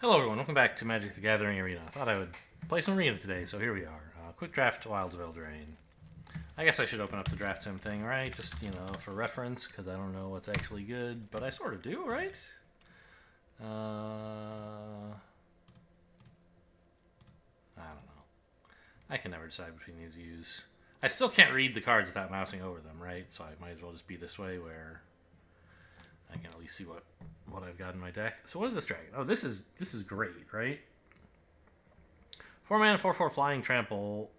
Hello everyone, welcome back to Magic the Gathering Arena. I thought I would play some Arena today, so here we are. Quick draft Wilds of Eldraine. I guess I should open up the draft sim thing, right? Just, for reference, because I don't know what's actually good, but I sort of do, right? I don't know. I can never decide between these views. I still can't read the cards without mousing over them, right? So I might as well just be this way where I can at least see what I've got in my deck. So what is this dragon? Oh, this is great, right? 4 mana, 4/4 flying trample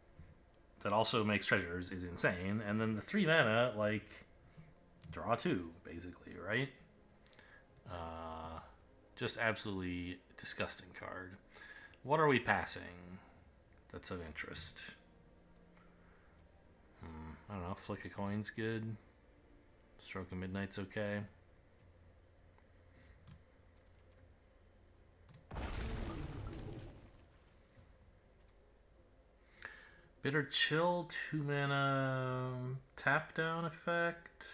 that also makes treasures is insane. And then the 3 mana, like, draw 2, basically, right? Just absolutely disgusting card. What are we passing that's of interest? I don't know. Flick a coin's good. Stroke of Midnight's okay. Bitter Chill, 2 mana tap down effect.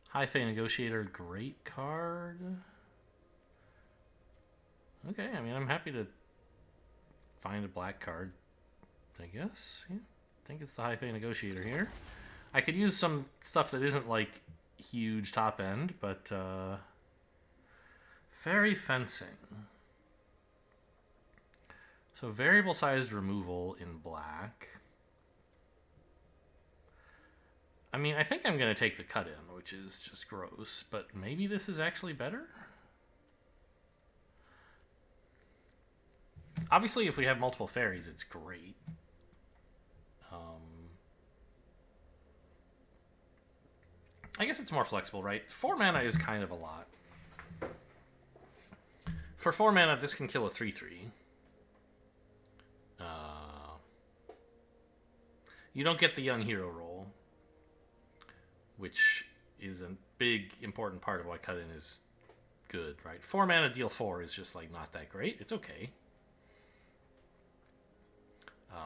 High Fey Negotiator, great card. Okay, I mean, I'm happy to find a black card, I guess. Yeah, I think it's the High Fey Negotiator here. I could use some stuff that isn't like huge top end, but Fairy Fencing. So variable sized removal in black. I mean, I think I'm going to take the cut in, which is just gross, but maybe this is actually better? Obviously, if we have multiple fairies, it's great. I guess it's more flexible, right? 4 mana is kind of a lot. For 4 mana, this can kill a 3/3. You don't get the Young Hero roll, which is a big, important part of why cut in is good, right? 4 mana deal 4 is just like not that great. It's okay.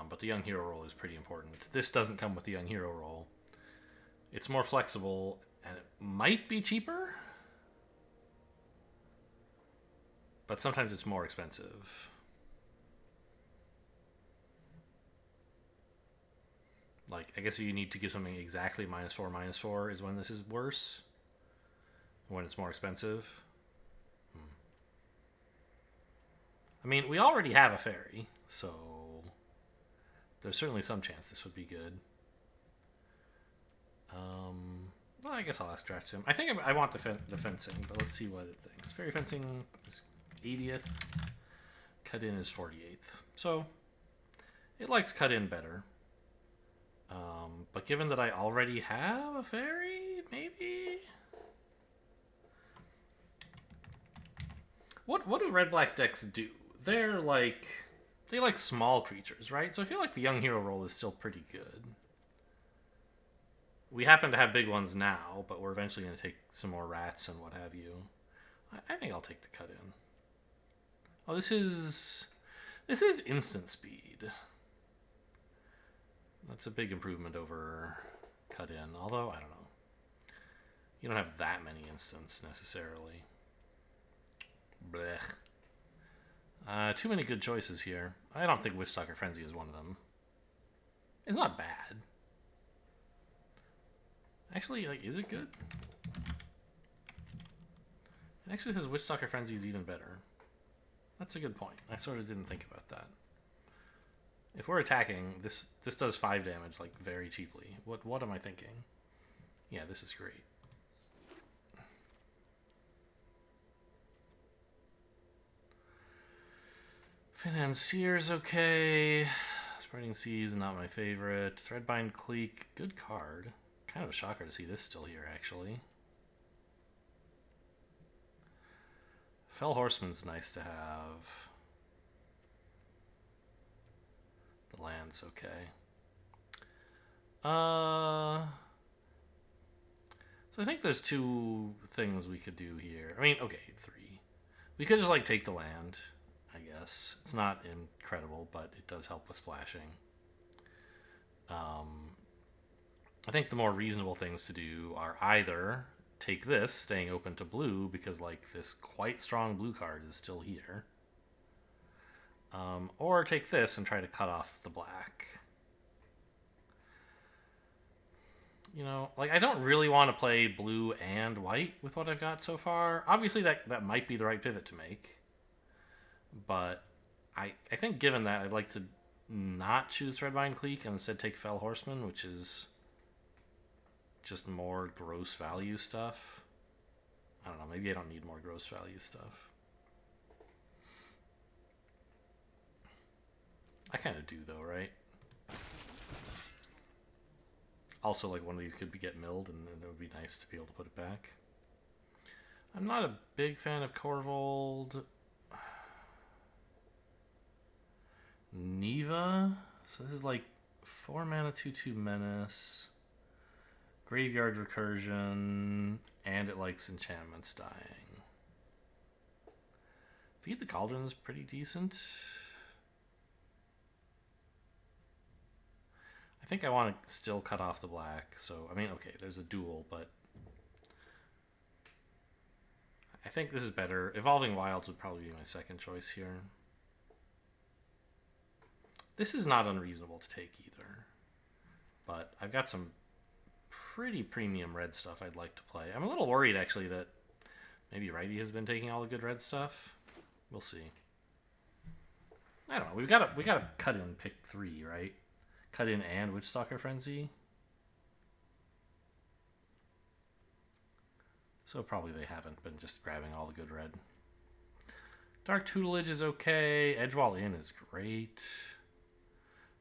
But the Young Hero roll is pretty important. This doesn't come with the Young Hero roll. It's more flexible, and it might be cheaper, but sometimes it's more expensive. Like, I guess if you need to give something exactly -4/-4 is when this is worse. When it's more expensive. I mean, we already have a fairy, so there's certainly some chance this would be good. Well, I guess I'll ask Draft Sim. I think I want the fencing, but let's see what it thinks. Fairy Fencing is 80th. Cut in is 48th. So it likes cut in better. But given that I already have a fairy, maybe? What do red-black decks do? They like small creatures, right? So I feel like the Young Hero roll is still pretty good. We happen to have big ones now, but we're eventually going to take some more rats and what have you. I think I'll take the cut in. Oh, this is instant speed. That's a big improvement over cut in, although, I don't know. You don't have that many instants necessarily. Blech. Too many good choices here. I don't think Wishstalker Frenzy is one of them. It's not bad. Actually, like, is it good? It actually says Wishstalker Frenzy is even better. That's a good point. I sort of didn't think about that. If we're attacking, this does 5 damage, like, very cheaply. What am I thinking? Yeah, this is great. Financier's okay. Spreading Seas, not my favorite. Threadbind Cleek, good card. Kind of a shocker to see this still here, actually. Fell Horseman's nice to have. The land's okay. So I think there's 2 things we could do here. I mean, okay, 3. We could just, like, take the land, I guess. It's not incredible, but it does help with splashing. I think the more reasonable things to do are either take this, staying open to blue, because like this quite strong blue card is still here. Or take this and try to cut off the black. You know, like I don't really want to play blue and white with what I've got so far. Obviously that might be the right pivot to make. But I think given that, I'd like to not choose Threadbind Clique and instead take Fell Horseman, which is just more gross value stuff. I don't know, maybe I don't need more gross value stuff. I kind of do though, right? Also, like one of these could get milled and it would be nice to be able to put it back. I'm not a big fan of Corvold. Neva. So this is like 4 mana, 2/2 menace. Graveyard recursion. And it likes enchantments dying. Feed the Cauldron's pretty decent. I think I want to still cut off the black. So, I mean, okay, there's a duel, but I think this is better. Evolving Wilds would probably be my second choice here. This is not unreasonable to take either, but I've got some pretty premium red stuff I'd like to play. I'm a little worried, actually, that maybe Righty has been taking all the good red stuff. We'll see. I don't know. We gotta cut in pick 3, right? Cut in and Witchstalker Frenzy. So probably they haven't been just grabbing all the good red. Dark Tutelage is okay. Edgewall Inn is great.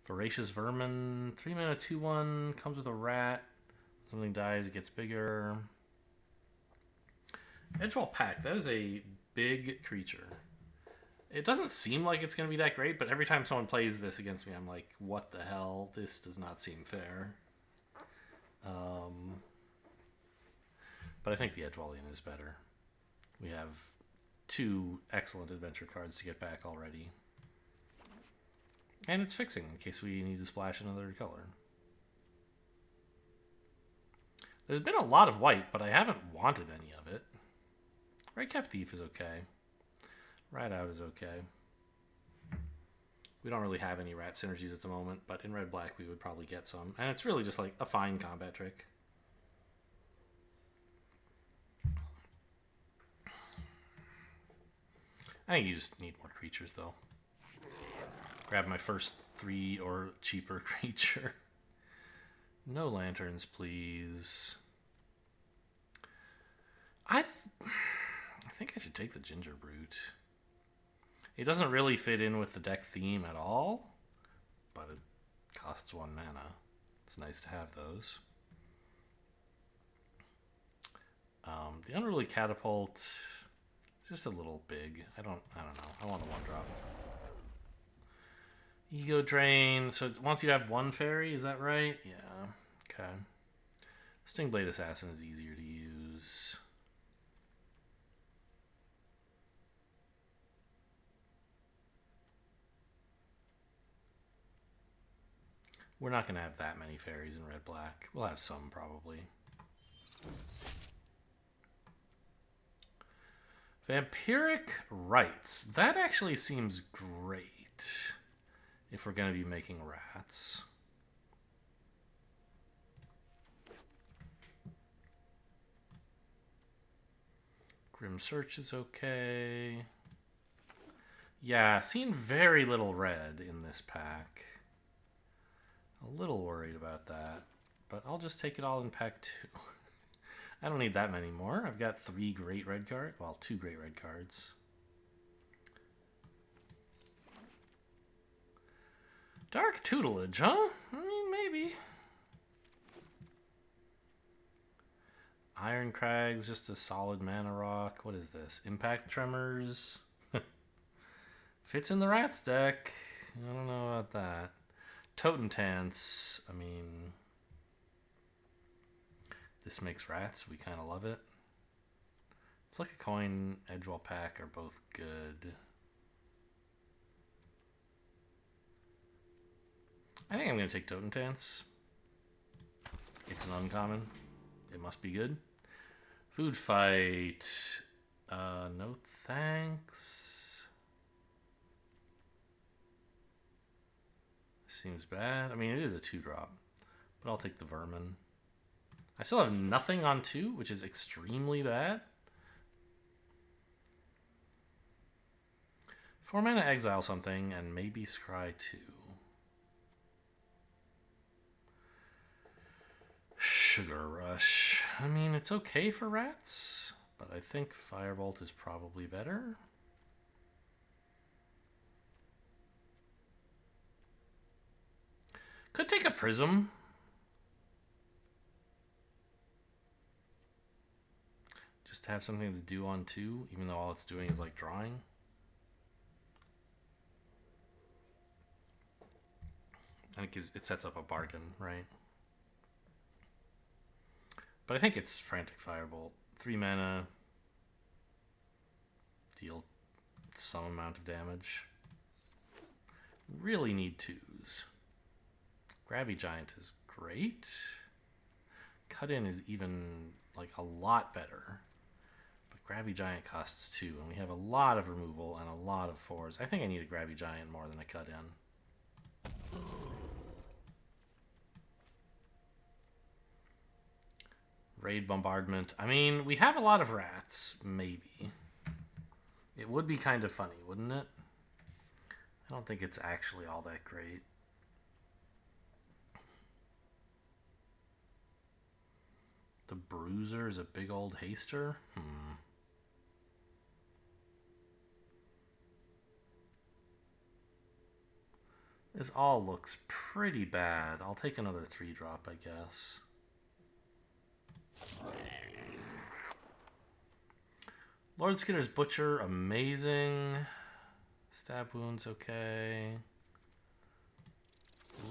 Voracious Vermin. 3 mana, 2/1. Comes with a rat. Something dies, it gets bigger. Edgewall Pact. That is a big creature. It doesn't seem like it's going to be that great, but every time someone plays this against me, I'm like, what the hell? This does not seem fair. But I think the Edgewall Inn is better. We have 2 excellent adventure cards to get back already. And it's fixing in case we need to splash another color. There's been a lot of white, but I haven't wanted any of it. Redcap Thief is okay. Rat Out is okay. We don't really have any rat synergies at the moment, but in red-black we would probably get some. And it's really just like a fine combat trick. I think you just need more creatures, though. Grab my first 3 or cheaper creature. No lanterns, please. I think I should take the Ginger Brute. It doesn't really fit in with the deck theme at all, but it costs 1 mana. It's nice to have those. The Unruly Catapult is just a little big. I don't know. I want a 1-drop. Ego Drain. So once you have 1 fairy, is that right? Yeah. Okay. Stingblade Assassin is easier to use. We're not going to have that many fairies in red-black. We'll have some, probably. Vampiric Rites. That actually seems great if we're going to be making rats. Grim Search is okay. Yeah, seen very little red in this pack. A little worried about that, but I'll just take it all in pack 2. I don't need that many more. I've got 3 great red cards. Well, 2 great red cards. Dark Tutelage, huh? I mean, maybe. Iron Crag's just a solid mana rock. What is this? Impact Tremors. Fits in the Rats deck. I don't know about that. Totentance, I mean, this makes rats. We kind of love it. It's like a coin, Edgewall Pack are both good. I think I'm going to take Totentance. It's an uncommon. It must be good. Food fight. No thanks. Seems bad. I mean, it is a 2-drop, but I'll take the vermin. I still have nothing on 2, which is extremely bad. 4 mana exile something and maybe scry 2. Sugar Rush. I mean, it's okay for rats, but I think Firebolt is probably better. Could take a Prism. Just to have something to do on 2, even though all it's doing is like drawing. And it sets up a bargain, right? But I think it's Frantic Firebolt. 3 mana. Deal some amount of damage. Really need 2s. Grabby Giant is great. Cut In is even like a lot better. But Grabby Giant costs 2, and we have a lot of removal and a lot of 4s. I think I need a Grabby Giant more than a Cut In. Raid Bombardment. I mean, we have a lot of rats, maybe. It would be kind of funny, wouldn't it? I don't think it's actually all that great. The Bruiser is a big old haster? This all looks pretty bad. I'll take another 3-drop, I guess. Lord Skinner's Butcher, amazing. Stab Wounds, okay.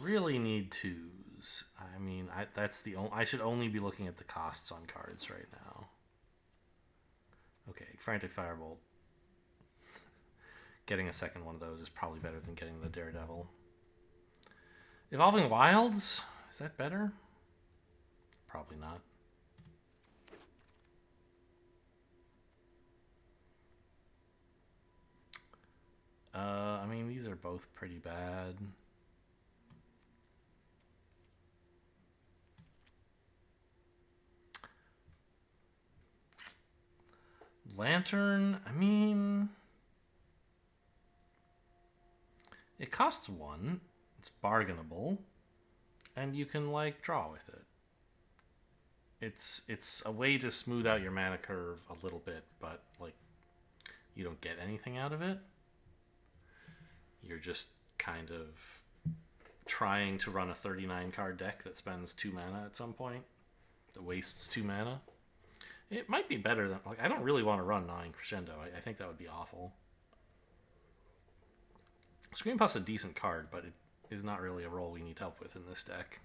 Really need 2s. I mean, that's the only. I should only be looking at the costs on cards right now. Okay, Frantic Firebolt. Getting a second one of those is probably better than getting the Daredevil. Evolving Wilds, is that better? Probably not. I mean, these are both pretty bad. Lantern, I mean, it costs 1. It's bargainable, and you can like draw with it. It's a way to smooth out your mana curve a little bit, but like you don't get anything out of it. You're just kind of trying to run a 39 card deck that spends 2 mana at some point, that wastes 2 mana. It might be better than, like, I don't really want to run 9 Crescendo. I think that would be awful. Scream Puff's a decent card, but it is not really a role we need help with in this deck.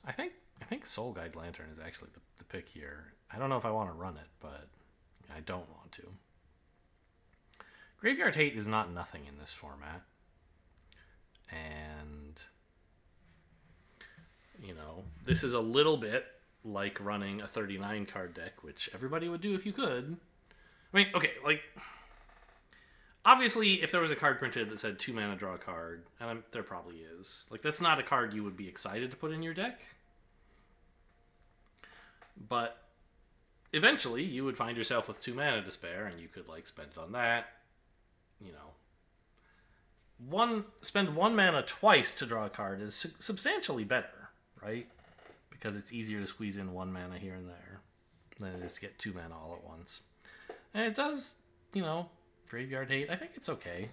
I think Soul Guide Lantern is actually the pick here. I don't know if I want to run it, but I don't want to. Graveyard Hate is not nothing in this format. And, you know, this is a little bit like running a 39 card deck, which everybody would do if you could. I mean, okay, like, obviously, if there was a card printed that said 2 mana, draw a card, and there probably is, like, that's not a card you would be excited to put in your deck. But eventually, you would find yourself with 2 mana to spare, and you could, like, spend it on that, you know. Spend 1 mana twice to draw a card is substantially better, right? Because it's easier to squeeze in 1 mana here and there than it is to get 2 mana all at once. And it does, you know, Graveyard Hate. I think it's okay.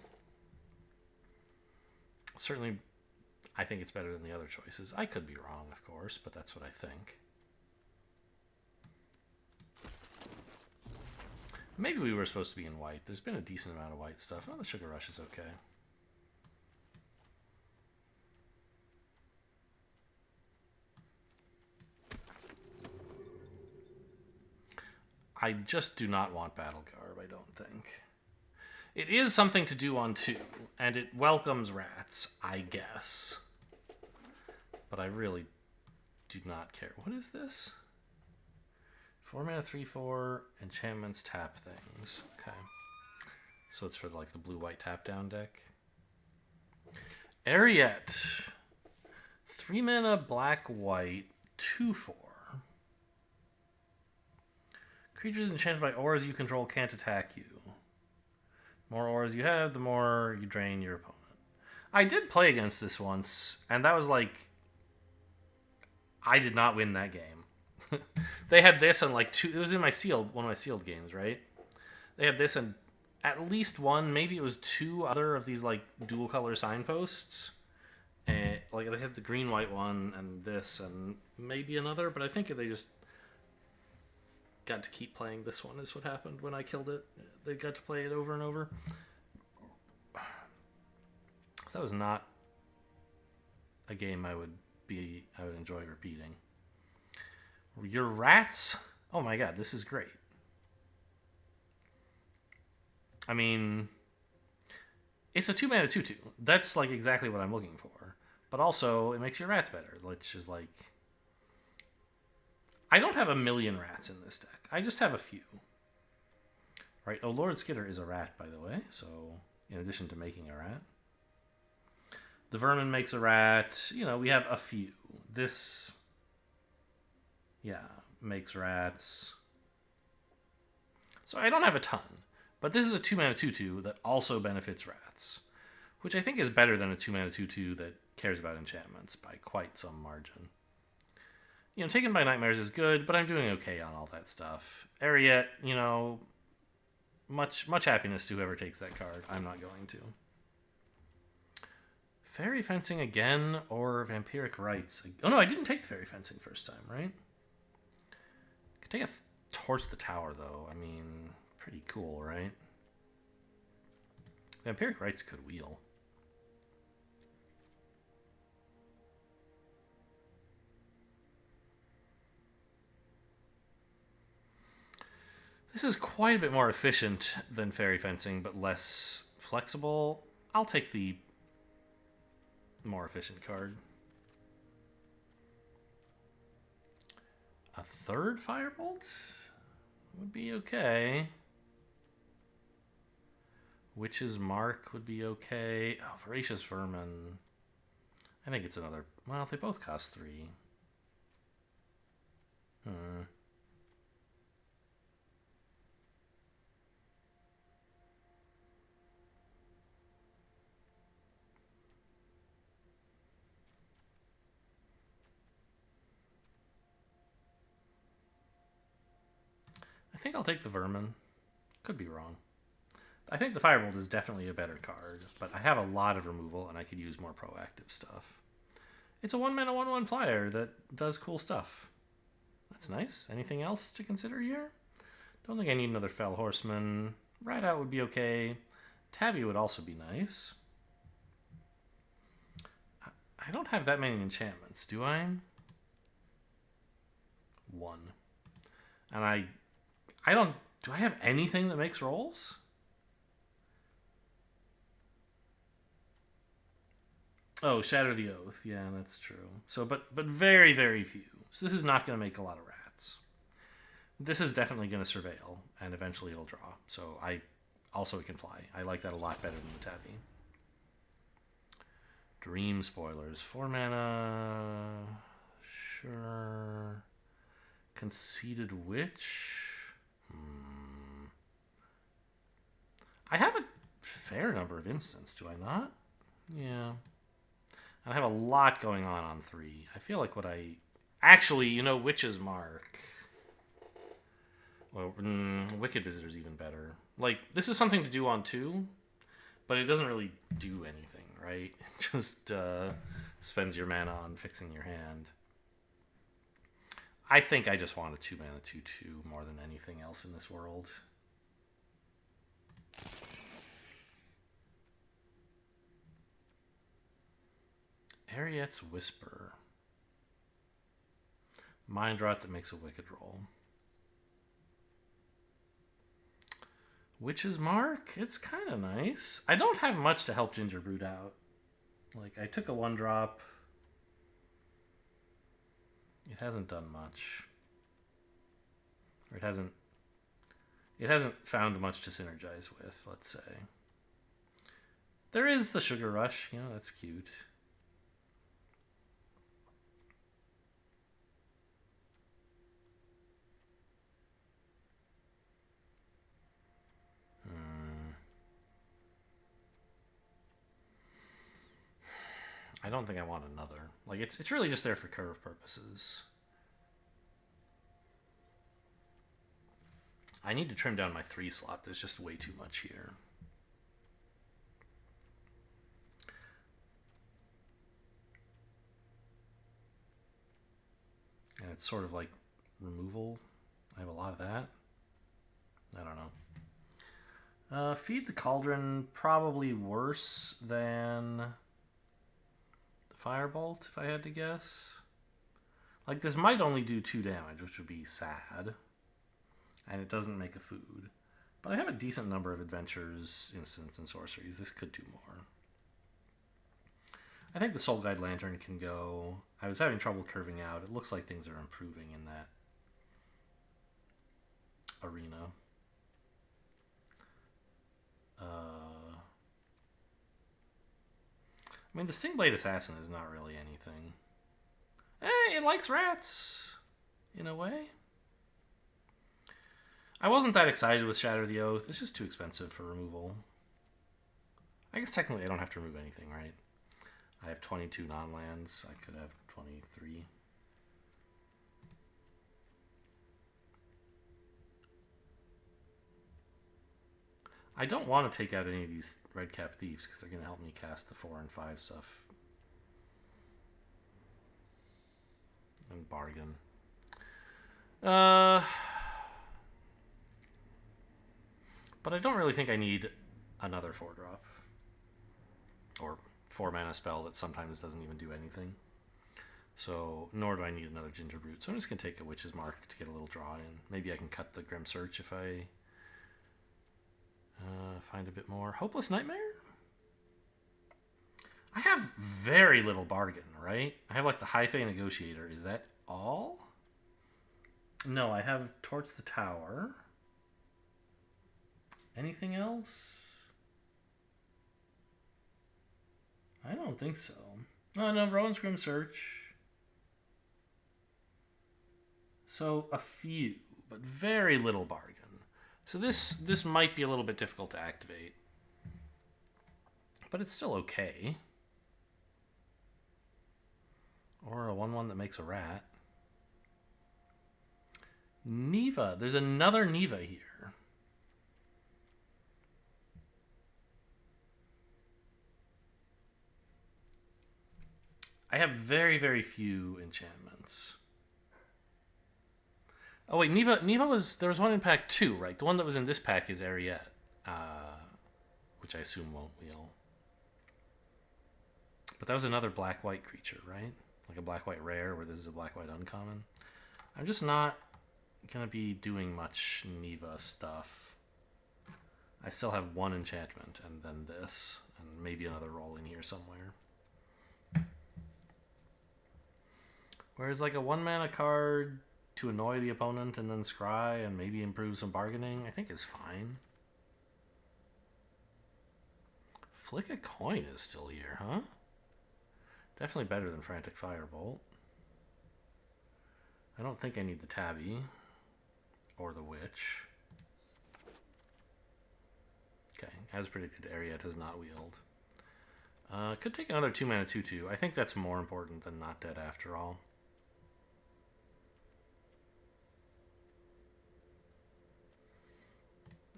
Certainly, I think it's better than the other choices. I could be wrong, of course, but that's what I think. Maybe we were supposed to be in white. There's been a decent amount of white stuff. Oh, the Sugar Rush is okay. I just do not want Battle Garb, I don't think. It is something to do on 2, and it welcomes rats, I guess. But I really do not care. What is this? 4 mana, 3/4 enchantments tap things. Okay. So it's for like the blue-white tap down deck. Ariete. 3 mana, black-white, 2/4. Creatures enchanted by auras you control can't attack you. The more auras you have, the more you drain your opponent. I did play against this once, and that was like... I did not win that game. They had this and like two... It was in my one of my sealed games, right? They had this and at least one, maybe it was two other of these like dual color signposts. And like they had the green-white one and this and maybe another, but I think they just... got to keep playing this one is what happened when I killed it. They got to play it over and over. That was not a game I would enjoy repeating. Your rats? Oh my god, this is great. I mean, it's a 2 mana 2/2. That's like exactly what I'm looking for. But also, it makes your rats better, which is like... I don't have a million rats in this deck. I just have a few. Right? Oh, Lord Skitter is a rat, by the way. So, in addition to making a rat. The Vermin makes a rat. You know, we have a few. This, yeah, makes rats. So I don't have a ton. But this is a 2 mana 2/2 that also benefits rats. Which I think is better than a 2 mana 2/2 that cares about enchantments by quite some margin. You know, Taken by Nightmares is good, but I'm doing okay on all that stuff. Ariete, you know, much happiness to whoever takes that card. I'm not going to. Fairy Fencing again, or Vampiric Rites? Oh no, I didn't take Fairy Fencing first time, right? Could take a Torch the Tower, though. I mean, pretty cool, right? Vampiric Rites could wheel. This is quite a bit more efficient than Fairy Fencing, but less flexible. I'll take the more efficient card. A third Firebolt would be okay. Witch's Mark would be okay. Oh, Voracious Vermin. I think it's another... Well, they both cost 3. I think I'll take the Vermin. Could be wrong. I think the Firebolt is definitely a better card, but I have a lot of removal and I could use more proactive stuff. It's a 1 mana 1/1 flyer that does cool stuff. That's nice. Anything else to consider here? Don't think I need another Fell Horseman. Rideout would be okay. Tabby would also be nice. I don't have that many enchantments, do I? 1. And I don't... Do I have anything that makes rolls? Oh, Shatter the Oath. Yeah, that's true. So, but very, very few. So this is not going to make a lot of rats. This is definitely going to surveil, and eventually it'll draw. So it can fly. I like that a lot better than the Tabby. Dream Spoilers. 4 mana. Sure. Conceited Witch. I have a fair number of instants, do I not? Yeah. I have a lot going on 3. I feel like what I... Actually, you know, Witch's Mark. Well, Wicked Visitor's even better. Like, this is something to do on 2, but it doesn't really do anything, right? It just spends your mana on fixing your hand. I think I just want a 2 mana 2/2 more than anything else in this world. Ariette's Whisper. Mind Rot that makes a wicked roll. Witch's Mark? It's kind of nice. I don't have much to help Gingerbread out. Like, I took a 1-drop. It hasn't done much. Or it hasn't found much to synergize with, let's say. There is the Sugar Rush, that's cute. I don't think I want another. Like, it's really just there for curve purposes. I need to trim down my 3 slot. There's just way too much here. And it's sort of like removal. I have a lot of that. I don't know. Feed the Cauldron, probably worse than the Firebolt, if I had to guess. Like, this might only do 2 damage, which would be sad. And it doesn't make a food. But I have a decent number of adventures, instants, and sorceries. This could do more. I think the Soul Guide Lantern can go. I was having trouble curving out. It looks like things are improving in that arena. I mean, the Stingblade Assassin is not really anything. It likes rats, in a way. I wasn't that excited with Shatter the Oath. It's just too expensive for removal. I guess technically I don't have to remove anything, right? I have 22 non-lands. I could have 23. I don't want to take out any of these Red Cap Thieves because they're going to help me cast the 4 and 5 stuff. And bargain. But I don't really think I need another 4-drop. Or 4-mana spell that sometimes doesn't even do anything. So, nor do I need another Ginger Brute. So I'm just going to take a Witch's Mark to get a little draw in. Maybe I can cut the Grim Search if I find a bit more. Hopeless Nightmare? I have very little bargain, right? I have like the High Fae Negotiator. Is that all? No, I have Torch the Tower. Anything else? I don't think so. Oh, no, Rowan's Grim Search. So, a few, but very little bargain. So this might be a little bit difficult to activate. But it's still okay. Or a 1/1 that makes a rat. Neva. There's another Neva here. I have very, very few enchantments. Oh wait, Neva was, there was one in pack 2, right? The one that was in this pack is Ariette, which I assume won't wheel. But that was another black-white creature, right? Like a black-white rare, where this is a black-white uncommon. I'm just not gonna be doing much Neva stuff. I still have 1 enchantment, and then this, and maybe another roll in here somewhere. Whereas like a 1-mana card to annoy the opponent and then scry and maybe improve some bargaining, I think is fine. Flick a Coin is still here, huh? Definitely better than Frantic Firebolt. I don't think I need the Tabby or the Witch. Okay, as predicted, Ariette has not wheeled. Could take another 2-mana 2/2. I think that's more important than Not Dead after all.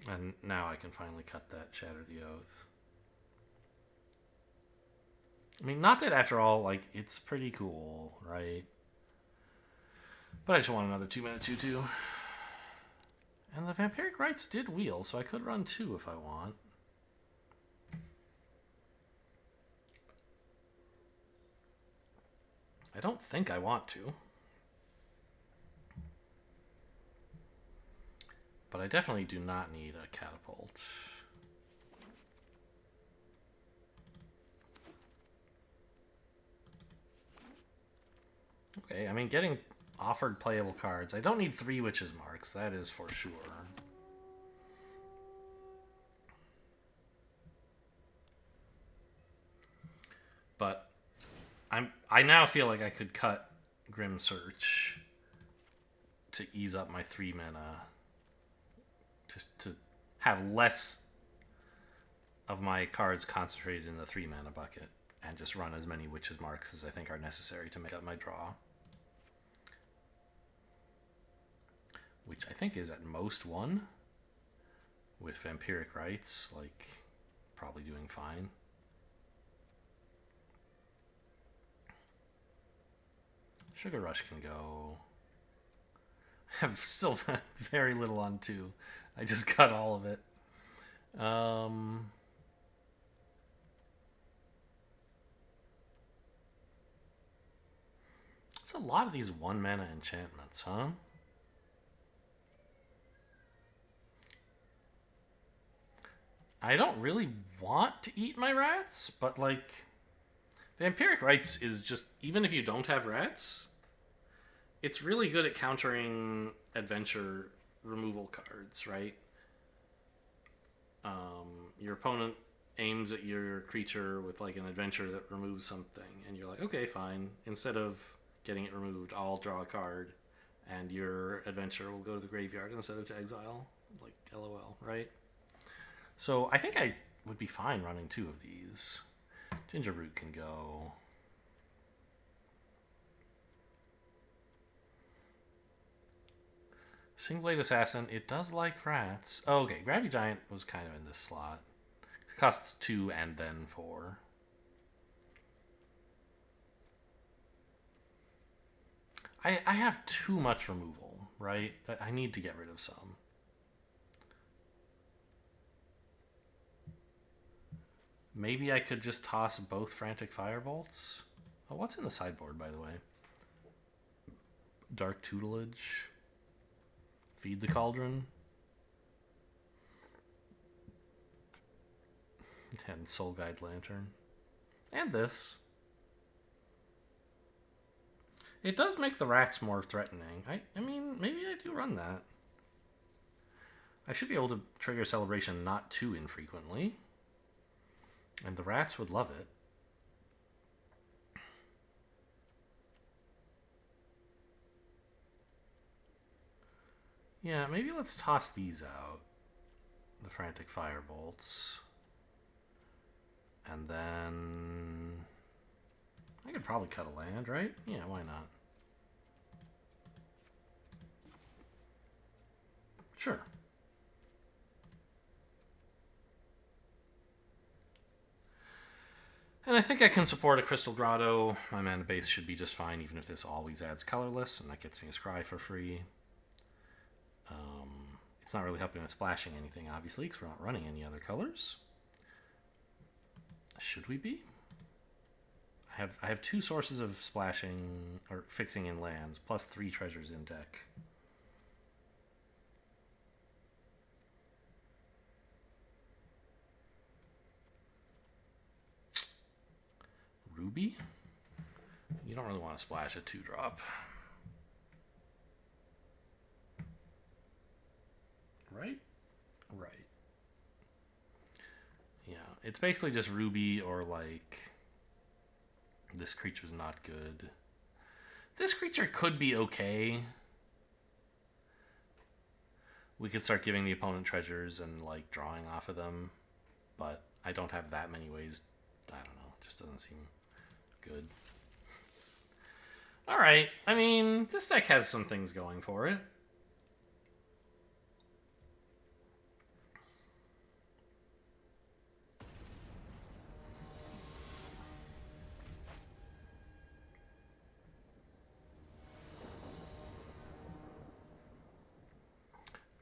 And now I can finally cut that Shatter the Oath. I mean, Not Dead after all, like, it's pretty cool, right? But I just want another 2-mana 2/2. And the Vampiric Rites did wheel, so I could run 2 if I want. I don't think I want to. But I definitely do not need a Catapult. Okay, I mean, getting Offered playable cards. I don't need 3 Witches Marks, that is for sure. But I now feel like I could cut Grim Search to ease up my 3 mana. To have less of my cards concentrated in the 3 mana bucket and just run as many Witches Marks as I think are necessary to make up my draw. Which I think is at most 1. With Vampiric Rites, like, probably doing fine. Sugar Rush can go. I have still very little on 2. I just cut all of it. It's a lot of these 1 mana enchantments, huh? I don't really want to eat my rats, but like, Vampiric Rites is just, even if you don't have rats, it's really good at countering adventure removal cards, right? Your opponent aims at your creature with like an adventure that removes something, and you're like, okay, fine. Instead of getting it removed, I'll draw a card, and your adventure will go to the graveyard instead of to exile. Like, LOL, right? So I think I would be fine running 2 of these. Ginger Root can go. Singblade Assassin, it does like rats. Oh, okay, Grabby Giant was kind of in this slot. It costs 2 and then 4. I have too much removal, right? I need to get rid of some. Maybe I could just toss both Frantic Firebolts. Oh, what's in the sideboard, by the way? Dark Tutelage. Feed the Cauldron. And Soul Guide Lantern. And this. It does make the rats more threatening. I mean, maybe I do run that. I should be able to trigger Celebration not too infrequently. And the rats would love it. Yeah, maybe let's toss these out. The Frantic Firebolts. And then I could probably cut a land, right? Yeah, why not? Sure. And I think I can support a Crystal Grotto. My mana base should be just fine, even if this always adds colorless, and that gets me a Scry for free. It's not really helping with splashing anything, obviously, because we're not running any other colors. Should we be? I have 2 sources of splashing, or fixing in lands, plus 3 treasures in deck. Ruby? You don't really want to splash a 2-drop. Right? Right. Yeah, it's basically just Ruby or like, this creature's not good. This creature could be okay. We could start giving the opponent treasures and like drawing off of them, but I don't have that many ways. I don't know, it just doesn't seem good. Alright, I mean, this deck has some things going for it.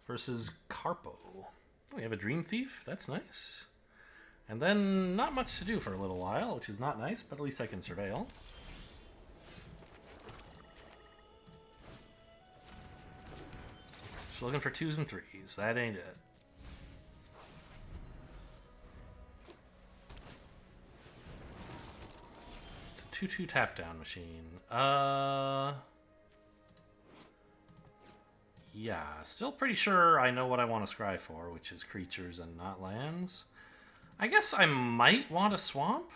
Versus Carpo. Oh, we have a Dream Thief. That's nice. And then not much to do for a little while, which is not nice, but at least I can surveil. Just looking for 2s and 3s. That ain't it. It's a 2/2 tap down machine. yeah, still pretty sure I know what I want to scry for, which is creatures and not lands. I guess I might want a swamp.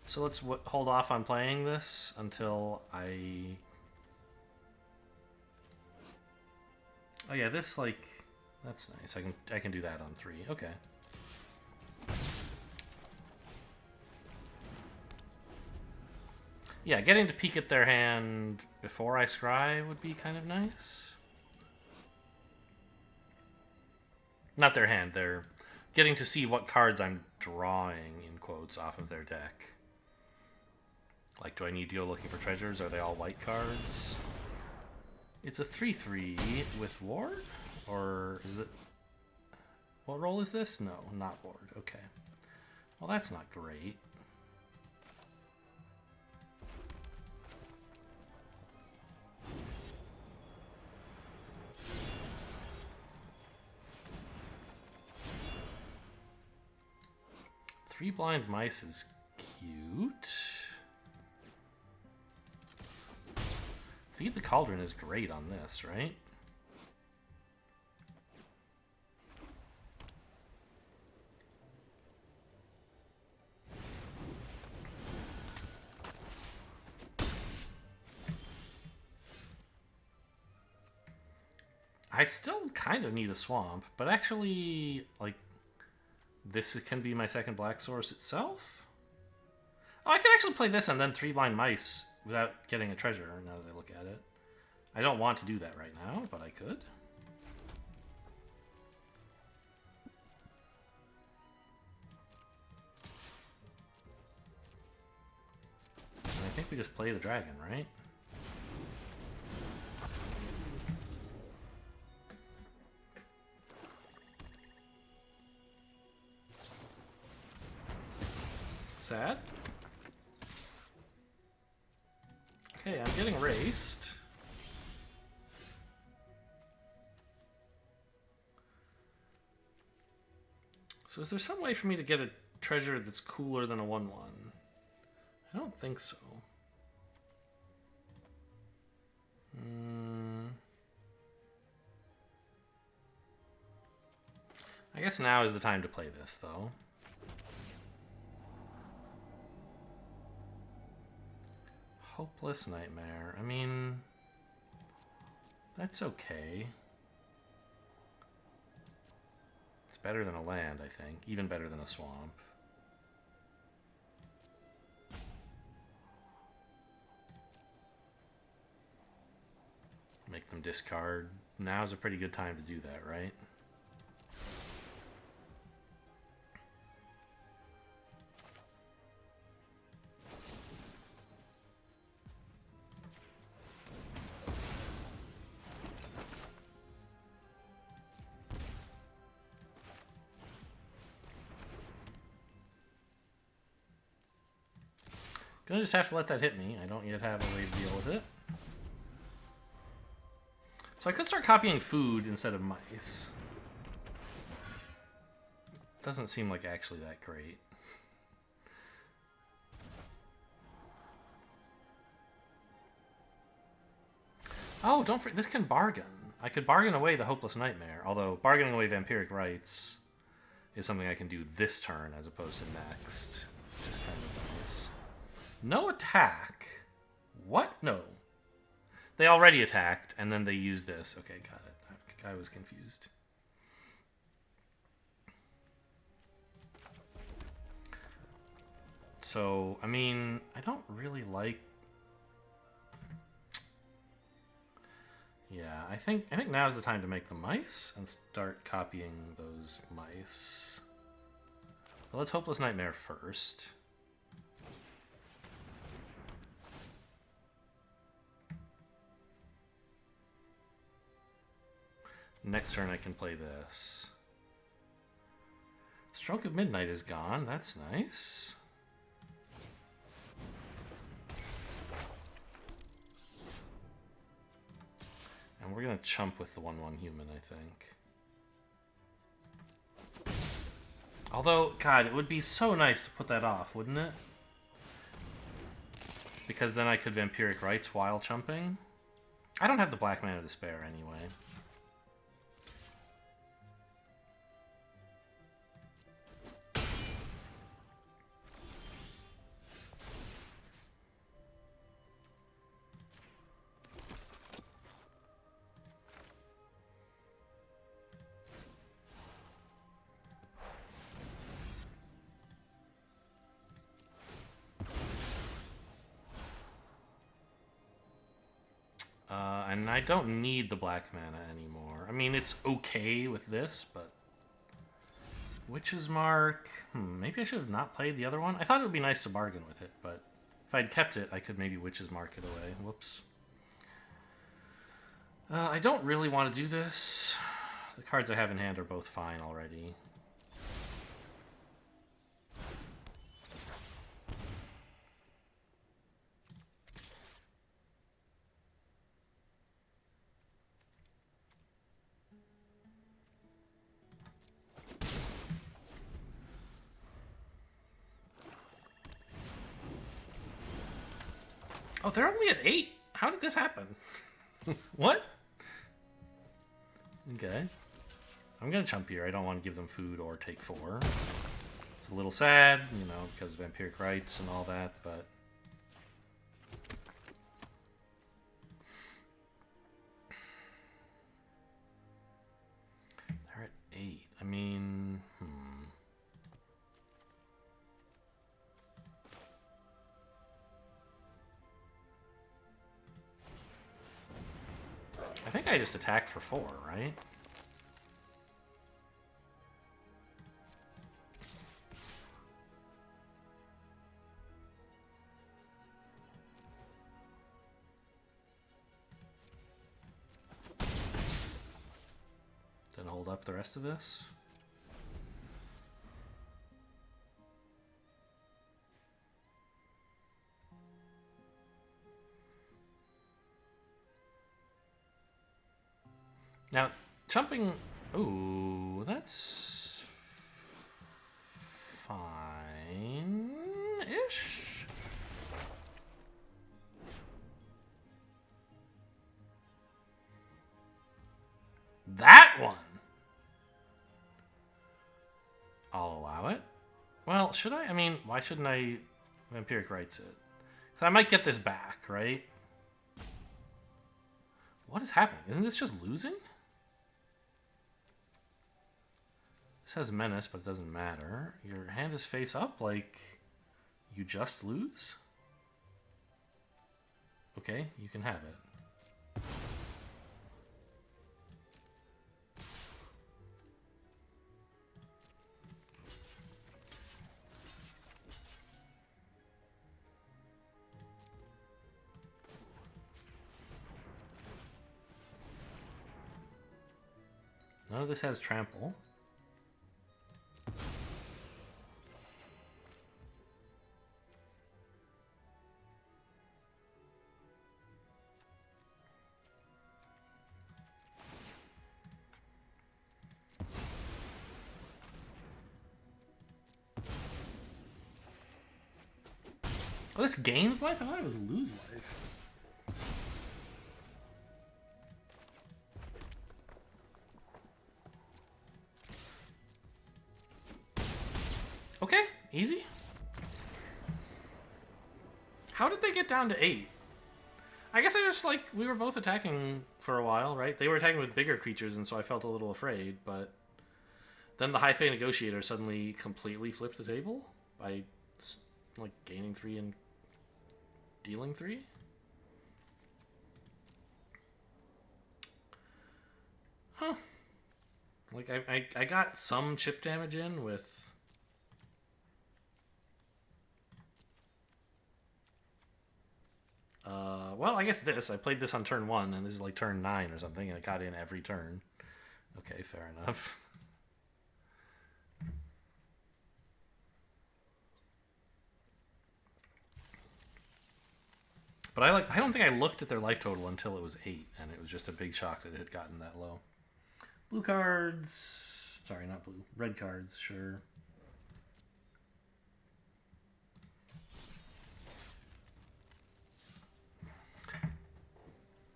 So let's hold off on playing this until I... Oh yeah, this, like... That's nice. I can do that on 3. Okay. Yeah, getting to peek at their hand before I scry would be kind of nice. Not their hand, they're getting to see what cards I'm drawing, in quotes, off of their deck. Like, do I need to go looking for treasures? Are they all white cards? It's a 3/3 with ward? Or is it... What role is this? No, not ward. Okay. Well, that's not great. Three blind mice is cute. Feed the Cauldron is great on this, right? I still kind of need a swamp, but actually, like, this can be my second black source itself? Oh, I can actually play this and then 3 blind mice without getting a treasure, now that I look at it. I don't want to do that right now, but I could. And I think we just play the dragon, right? Sad. Okay, I'm getting raced. So is there some way for me to get a treasure that's cooler than a 1/1? I don't think so. I guess now is the time to play this, though. Hopeless Nightmare. I mean, that's okay. It's better than a land, I think. Even better than a swamp. Make them discard. Now's a pretty good time to do that, right? Gonna just have to let that hit me. I don't yet have a way to deal with it. So I could start copying food instead of mice. Doesn't seem like actually that great. Oh, don't forget, this can bargain. I could bargain away the Hopeless Nightmare, although bargaining away Vampiric Rites is something I can do this turn as opposed to next, which is kind of nice. No attack. What? No. They already attacked, and then they used this. Okay, got it. I was confused. So, I mean, I don't really like... Yeah, I think now is the time to make the mice and start copying those mice. Well, let's Hopeless Nightmare first. Next turn I can play this. Stroke of Midnight is gone. That's nice. And we're going to chump with the 1/1 human, I think. Although, God, it would be so nice to put that off, wouldn't it? Because then I could Vampiric Rites while chumping. I don't have the black mana to spare anyway. And I don't need the black mana anymore. I mean, it's okay with this, but... Witch's Mark... maybe I should have not played the other one. I thought it would be nice to bargain with it, but... If I'd kept it, I could maybe Witch's Mark it away. Whoops. I don't really want to do this. The cards I have in hand are both fine already. Oh, they're only at 8? How did this happen? What? Okay. I'm gonna chump here. I don't want to give them food or take 4. It's a little sad, you know, because of Vampiric Rights and all that, but... They're at 8. I mean... I think I just attacked for 4, right? Then hold up the rest of this. Now, chumping... Ooh, that's... fine-ish? That one! I'll allow it. Well, should I? I mean, why shouldn't I Vampiric Rights it? Because I might get this back, right? What is happening? Isn't this just losing? This has Menace, but it doesn't matter. Your hand is face up, like you just lose? Okay, you can have it. None of this has trample. Oh, this gains life? I thought it was lose life. Okay, easy. How did they get down to 8? I guess I just, like, we were both attacking for a while, right? They were attacking with bigger creatures, and so I felt a little afraid, but then the High Fae Negotiator suddenly completely flipped the table by, like, gaining 3 and dealing 3? Huh. Like, I got some chip damage in with... well, I guess this. I played this on turn 1, and this is like turn 9 or something, and I got in every turn. Okay, fair enough. But I don't think I looked at their life total until it was 8, and it was just a big shock that it had gotten that low. Blue cards... Sorry, not blue. Red cards, sure.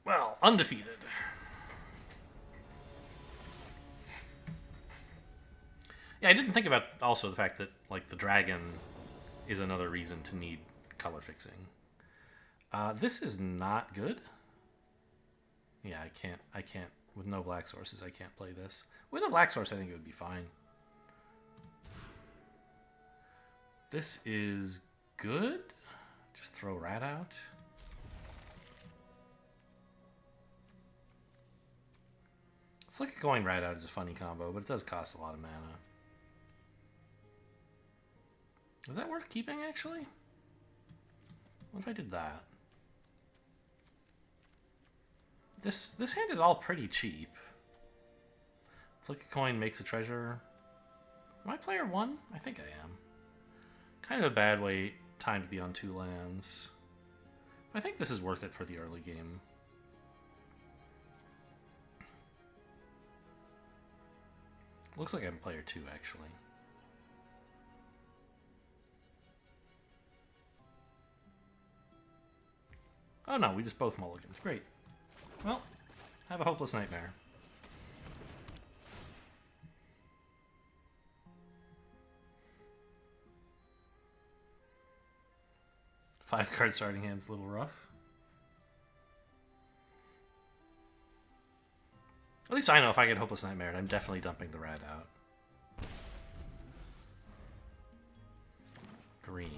Well, undefeated. Yeah, I didn't think about also the fact that like the dragon is another reason to need color fixing. This is not good. Yeah, I can't with no black sources. I can't play this. With a black source, I think it would be fine. This is good. Just throw rat out. Flick a coin rat out is a funny combo, but it does cost a lot of mana. Is that worth keeping, actually? What if I did that? This hand is all pretty cheap. Flick a coin makes a treasure. Am I player 1? I think I am. Kind of a bad time to be on 2 lands. But I think this is worth it for the early game. Looks like I'm player 2, actually. Oh no, we just both mulligans. Great. Well, have a hopeless nightmare. Five card starting hand's a little rough. At least I know if I get hopeless nightmare, I'm definitely dumping the rat out. Green.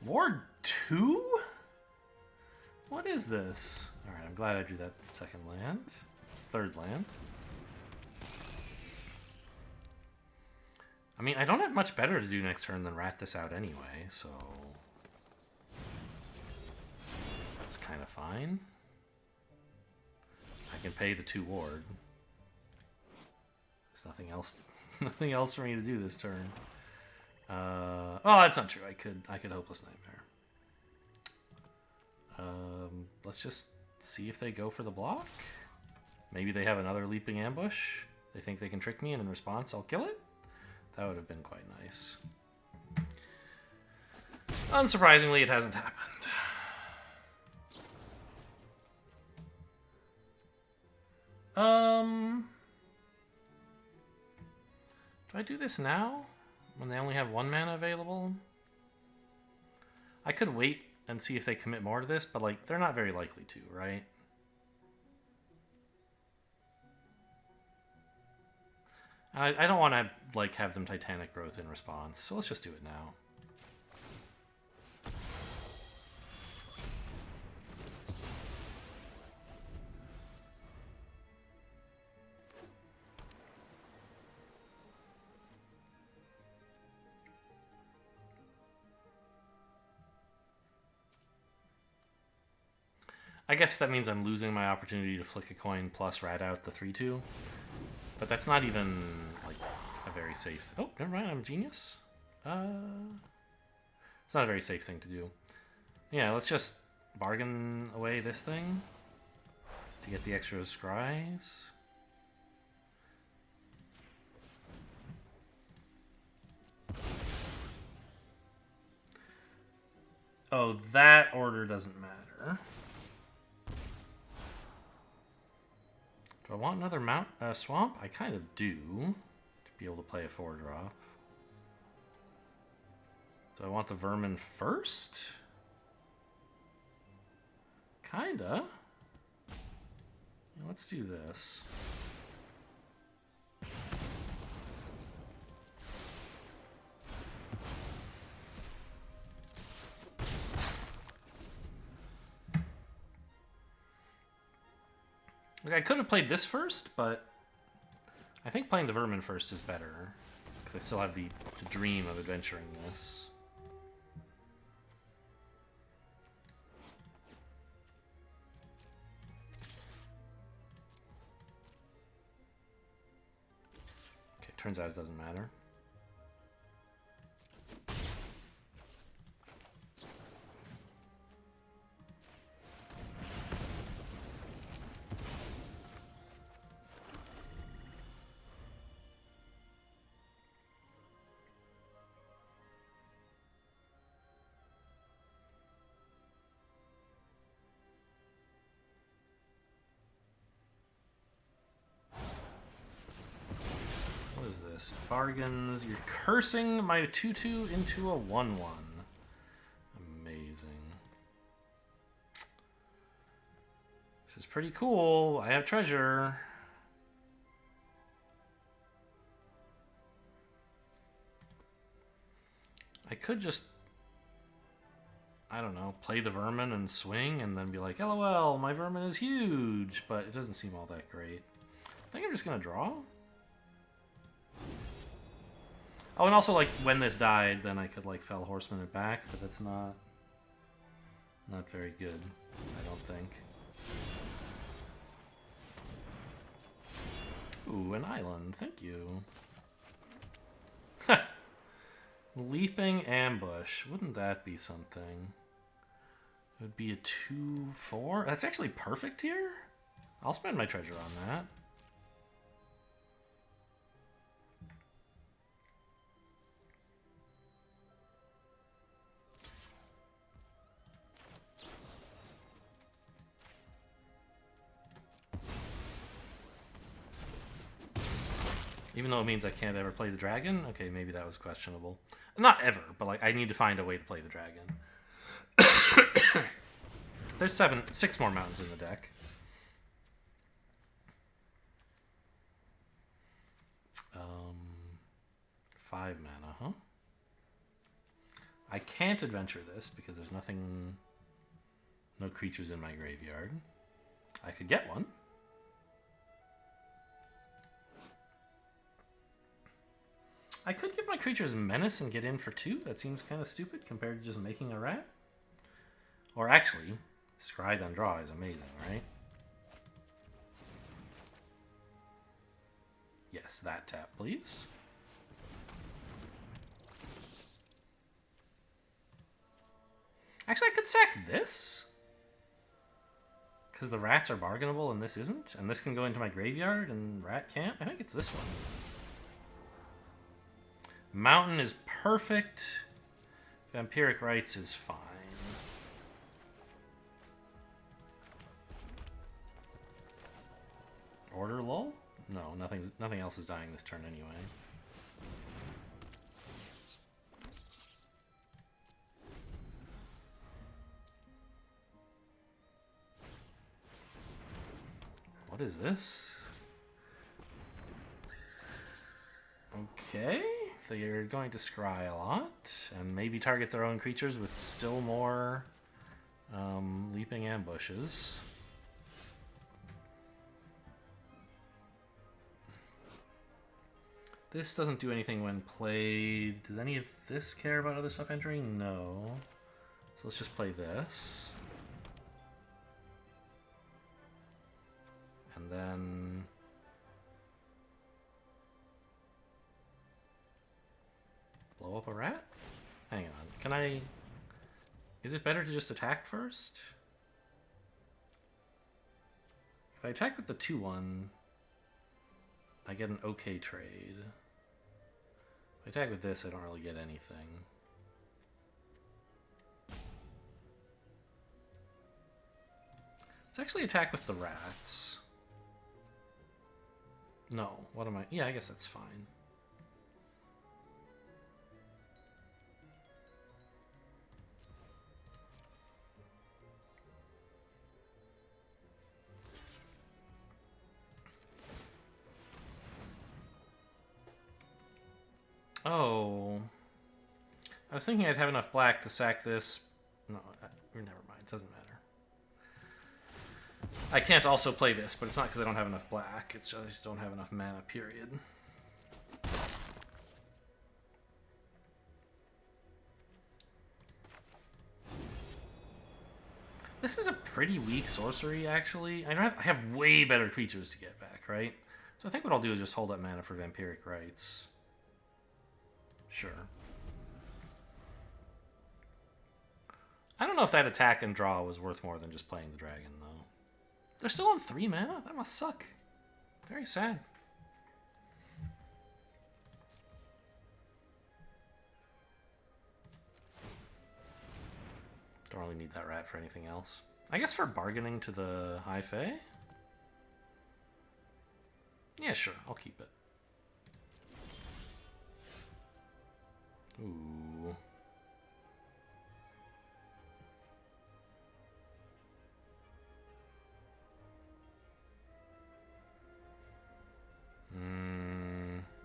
Ward 2? What is this? Alright, I'm glad I drew that second land. Third land. I mean, I don't have much better to do next turn than rat this out anyway, so... that's kind of fine. I can pay the 2 ward. There's nothing else for me to do this turn. Oh, that's not true. I could hopeless nightmare. Let's just see if they go for the block. Maybe they have another leaping ambush. They think they can trick me, and in response, I'll kill it. That would have been quite nice. Unsurprisingly, it hasn't happened. Do I do this now? When they only have 1 mana available? I could wait and see if they commit more to this, but like they're not very likely to, right? I don't want to like have them Titanic growth in response, so let's just do it now. I guess that means I'm losing my opportunity to flick a coin plus rat out the 3/2. But that's not even, like, a very safe... oh, never mind, I'm a genius. It's not a very safe thing to do. Yeah, let's just bargain away this thing to get the extra scries. Oh, that order doesn't matter. Do I want another swamp? I kind of do, to be able to play a 4-drop. Do I want the vermin first? Kinda. Yeah, let's do this. Like, I could have played this first, but I think playing the vermin first is better, because I still have the dream of adventuring this. Okay, turns out it doesn't matter. this? Bargains. You're cursing my 2/2 into a 1/1. Amazing. This is pretty cool. I have treasure. I could just, I don't know, play the vermin and swing and then be like, LOL, my vermin is huge, but it doesn't seem all that great. I think I'm just gonna draw. Oh, and also, like, when this died, then I could, like, Fell Horseman it back, but that's not very good, I don't think. Ooh, an island, thank you. Leaping Ambush, wouldn't that be something? It would be a 2/4. That's actually perfect here. I'll spend my treasure on that. Even though it means I can't ever play the dragon? Okay, maybe that was questionable. Not ever, but like I need to find a way to play the dragon. There's 6 more mountains in the deck. 5 mana, huh? I can't adventure this because there's nothing, no creatures in my graveyard. I could get one. I could give my creatures Menace and get in for 2. That seems kind of stupid compared to just making a rat. Or actually, Scry then Draw is amazing, right? Yes, that tap, please. Actually, I could sack this. Because the rats are bargainable and this isn't. And this can go into my graveyard and rat can't. I think it's this one. Mountain is perfect. Vampiric Rites is fine. Order lull? No, nothing else is dying this turn anyway. What is this? Okay. They're going to scry a lot, and maybe target their own creatures with still more leaping ambushes. This doesn't do anything when played. Does any of this care about other stuff entering? No. So let's just play this. And then... blow up a rat? Hang on. Can I... is it better to just attack first? If I attack with the 2/1, I get an okay trade. If I attack with this, I don't really get anything. Let's actually attack with the rats. No, what am I... yeah, I guess that's fine. Oh. I was thinking I'd have enough black to sack this. No, never mind. It doesn't matter. I can't also play this, but it's not because I don't have enough black. It's just I just don't have enough mana, period. This is a pretty weak sorcery, actually. I have way better creatures to get back, right? So I think what I'll do is just hold up mana for Vampiric Rites. Sure. I don't know if that attack and draw was worth more than just playing the dragon, though. They're still on 3 mana? That must suck. Very sad. Don't really need that rat for anything else. I guess for bargaining to the High Fae? Yeah, sure. I'll keep it. Ooh.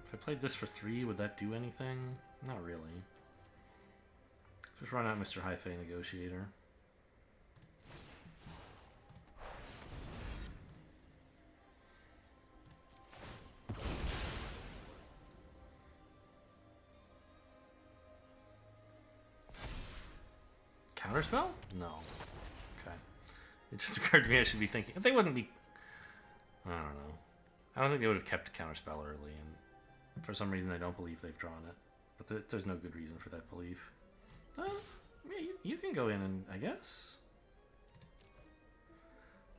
If I played this for 3, would that do anything? Not really. Just run out Mr. Hi-Fi Negotiator. Counterspell? No. Okay. It just occurred to me I should be thinking. They wouldn't be. I don't know. I don't think they would have kept Counterspell early, and for some reason I don't believe they've drawn it. But there's no good reason for that belief. Yeah, you can go in and, I guess.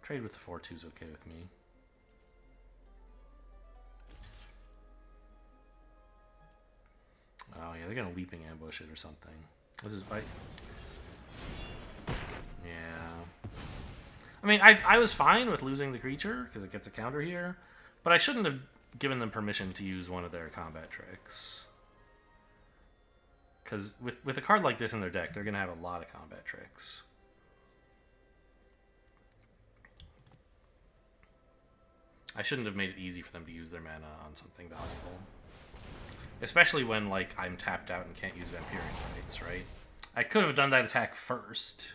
Trade with the 4/2 is okay with me. Oh yeah, they're gonna leaping ambush it or something. This is yeah. I mean, I was fine with losing the creature because it gets a counter here, but I shouldn't have given them permission to use one of their combat tricks. Because with a card like this in their deck, they're going to have a lot of combat tricks. I shouldn't have made it easy for them to use their mana on something valuable. Especially when, like, I'm tapped out and can't use Vampiric Rites, right? I could have done that attack first.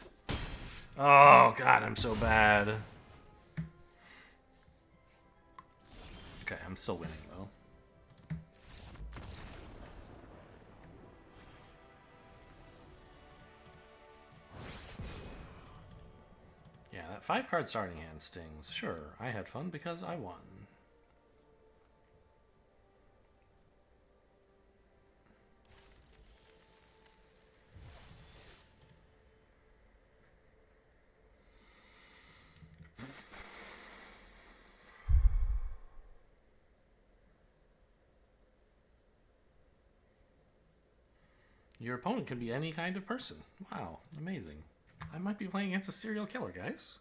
Oh, God, I'm so bad. Okay, I'm still winning, though. Yeah, that 5-card starting hand stings. Sure, I had fun because I won. Your opponent can be any kind of person. Wow, amazing. I might be playing against a serial killer, guys.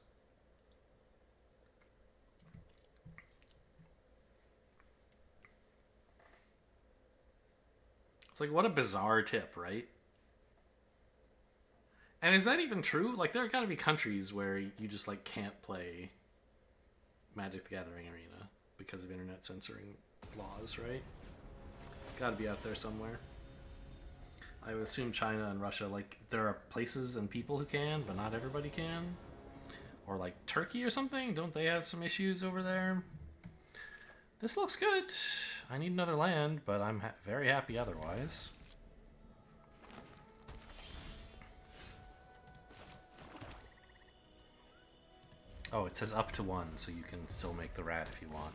It's like, what a bizarre tip, right? And is that even true? Like, there gotta be countries where you just, like, can't play Magic the Gathering Arena because of internet censoring laws, right? Gotta be out there somewhere. I would assume China and Russia, like, there are places and people who can, but not everybody can. Or, like, Turkey or something? Don't they have some issues over there? This looks good. I need another land, but I'm very happy otherwise. Oh, it says up to 1, so you can still make the rat if you want.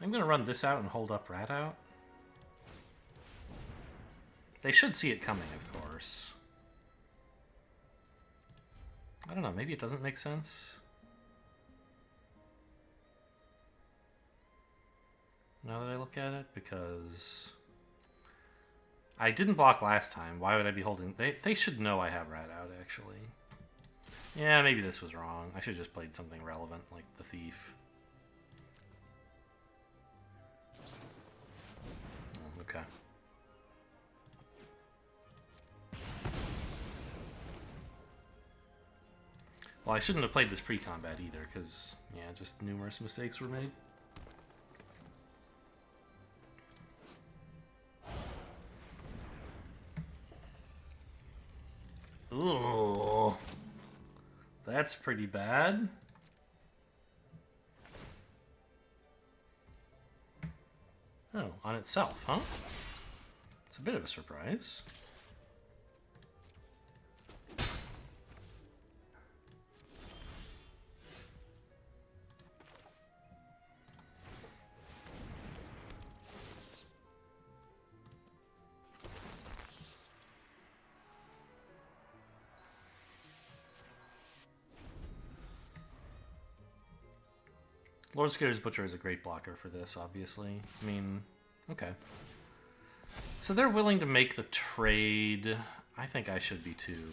I'm going to run this out and hold up rat out. They should see it coming, of course. I don't know, maybe it doesn't make sense. Now that I look at it, because I didn't block last time. Why would I be holding... They should know I have rat out, actually. Yeah, maybe this was wrong. I should have just played something relevant, like the thief. Okay. Well, I shouldn't have played this pre-combat either, because, yeah, just numerous mistakes were made. Ooh. That's pretty bad. Oh, on itself, huh? It's a bit of a surprise. Lord Scare's Butcher is a great blocker for this, obviously. I mean, okay. So they're willing to make the trade. I think I should be too.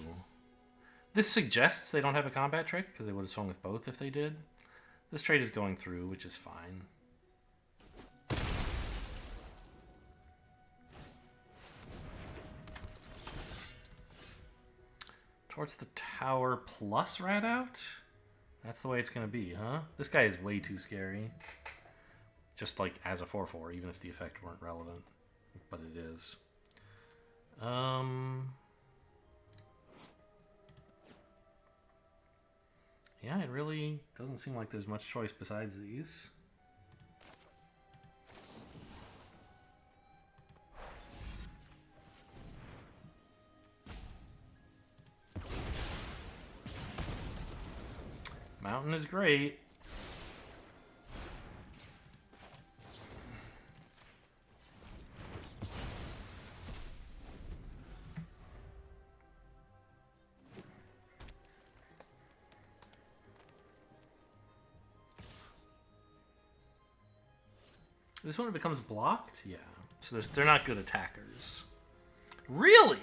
This suggests they don't have a combat trick, because they would have swung with both if they did. This trade is going through, which is fine. Towards the tower plus rat out? That's the way it's going to be, huh? This guy is way too scary. Just like as a 4/4, even if the effect weren't relevant. But it is. Yeah, it really doesn't seem like there's much choice besides these. Mountain is great. This one becomes blocked? Yeah. So they're not good attackers. Really?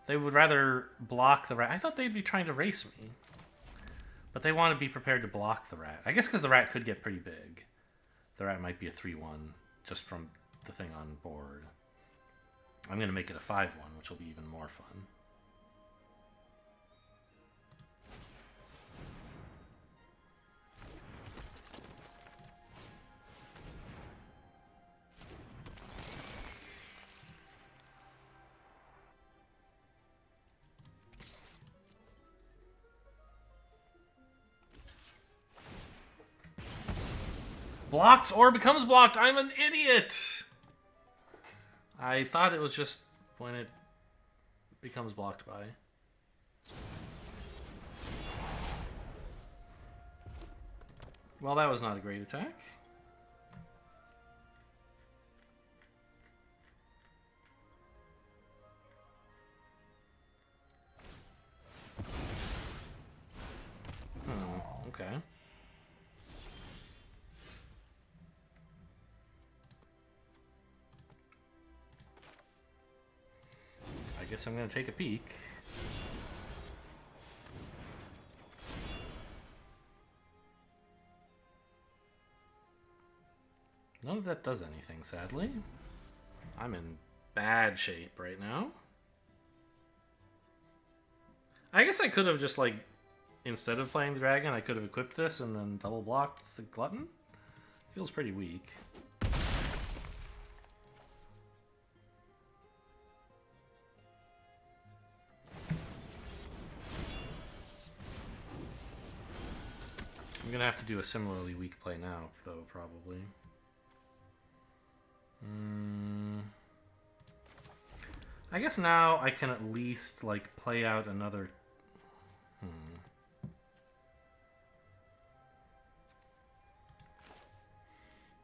They would rather block the rat. I thought they'd be trying to race me. But they want to be prepared to block the rat. I guess because the rat could get pretty big. The rat might be a 3/1 just from the thing on board. I'm going to make it a 5/1, which will be even more fun. Blocks or becomes blocked. I'm an idiot. I thought it was just when it becomes blocked by. Well, that was not a great attack. Okay. I guess I'm going to take a peek. None of that does anything, sadly. I'm in bad shape right now. I guess I could have just, like, instead of playing the dragon, I could have equipped this and then double blocked the glutton. Feels pretty weak. I'm gonna have to do a similarly weak play now, though, probably. I guess now I can at least, like, play out another...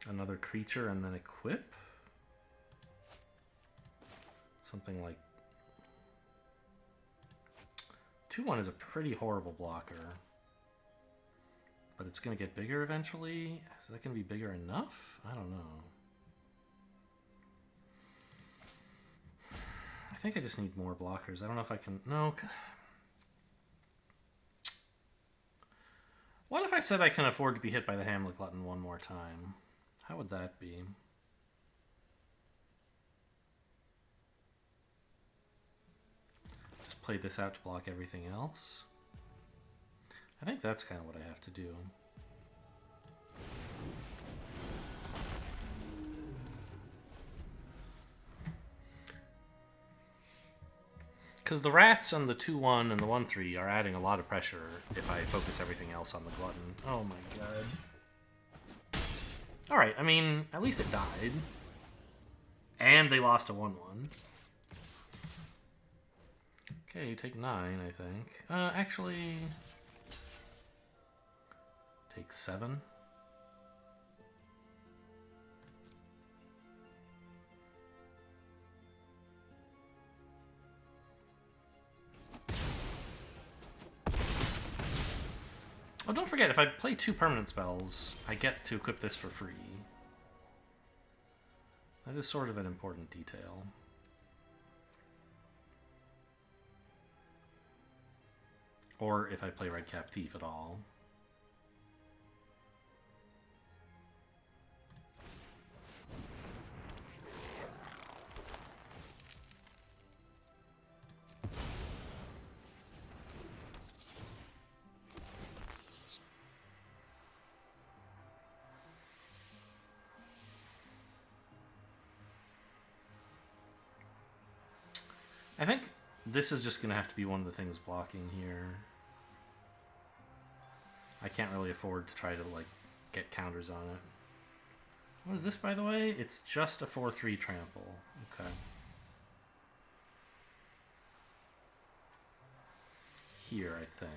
Another creature and then equip? Something like... 2/1 is a pretty horrible blocker. But it's going to get bigger eventually. Is that going to be bigger enough? I don't know. I think I just need more blockers. I don't know if I can... No. What if I said I can afford to be hit by the Hamlet Glutton one more time? How would that be? Just play this out to block everything else? I think that's kind of what I have to do. Because the rats and the 2/1 and the 1/3 are adding a lot of pressure if I focus everything else on the glutton. Oh my god. Alright, I mean, at least it died. And they lost a 1/1. Okay, take 9, I think. Actually... Take 7. Oh, don't forget, if I play 2 permanent spells, I get to equip this for free. That is sort of an important detail. Or if I play Red Captif at all. I think this is just going to have to be one of the things blocking here. I can't really afford to try to, like, get counters on it. What is this, by the way? It's just a 4/3 trample. Okay. Here, I think.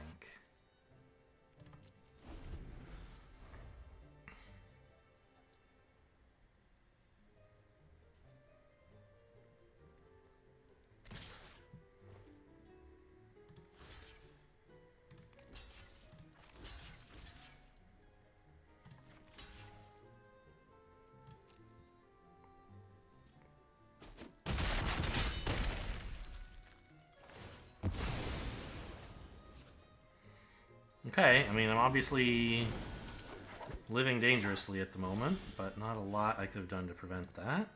Okay, I mean, I'm obviously living dangerously at the moment, but not a lot I could have done to prevent that.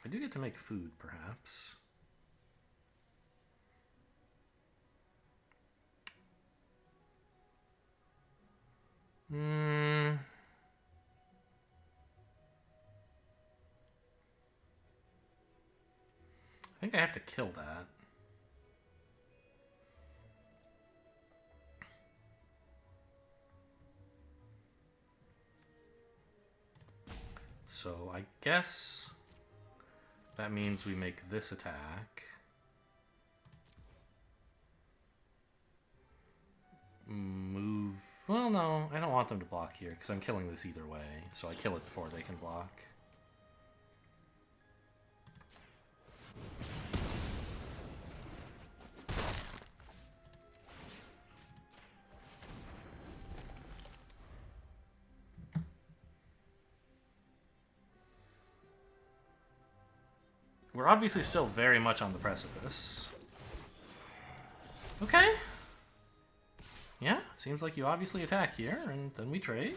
I do get to make food, perhaps. I think I have to kill that. So I guess that means we make this attack. Move. Well, no, I don't want them to block here because I'm killing this either way. So I kill it before they can block. We're obviously still very much on the precipice. Okay. Yeah, seems like you obviously attack here, and then we trade.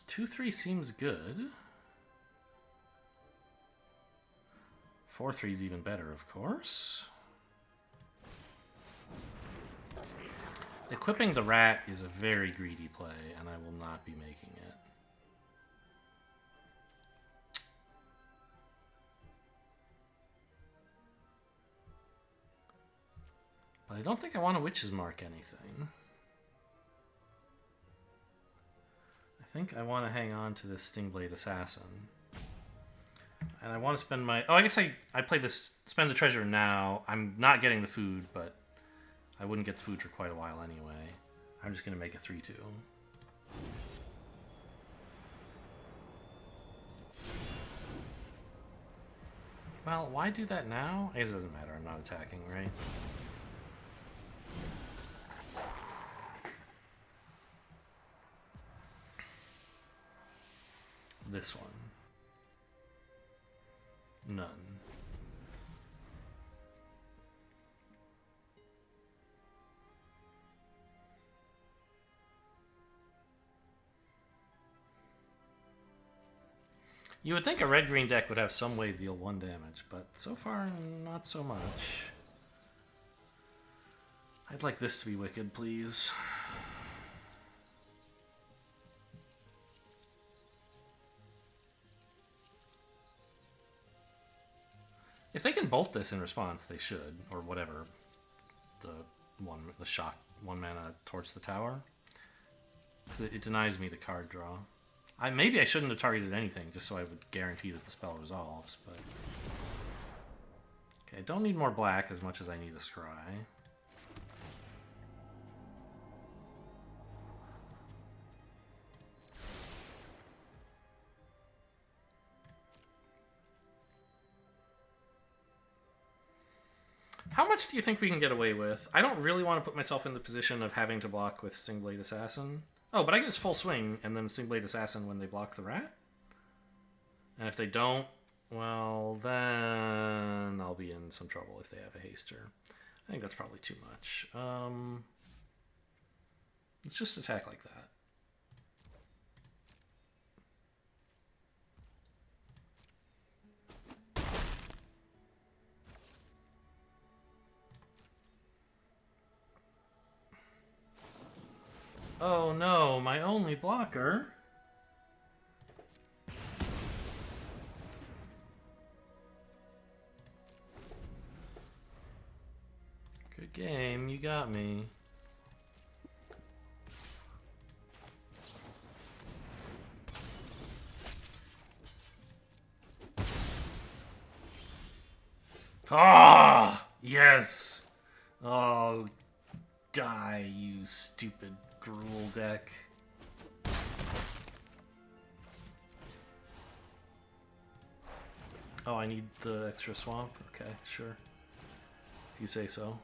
Two, 3 seems good. 4/3 is even better, of course. Equipping the rat is a very greedy play, and I will not be making it. But I don't think I want to Witch's Mark anything. I think I want to hang on to this Stingblade Assassin. And I want to spend my... Oh, I guess I play this... Spend the treasure now. I'm not getting the food, but I wouldn't get the food for quite a while anyway. I'm just going to make a 3/2. Well, why do that now? I guess it doesn't matter. I'm not attacking, right? This one. None. You would think a red-green deck would have some way to deal 1 damage, but so far, not so much. I'd like this to be wicked, please. If they can bolt this in response, they should, or whatever. The shock 1 mana towards the tower. It denies me the card draw. Maybe I shouldn't have targeted anything, just so I would guarantee that the spell resolves, but... Okay, I don't need more black as much as I need a scry. How much do you think we can get away with? I don't really want to put myself in the position of having to block with Stingblade Assassin. Oh, but I can just full swing and then Stingblade Assassin when they block the rat. And if they don't, well, then I'll be in some trouble if they have a haster. I think that's probably too much. Let's just attack like that. Oh no, my only blocker. Good game, you got me. Ah, yes. Oh, die, you stupid gruel deck. Oh, I need the extra swamp? Okay, sure. If you say so.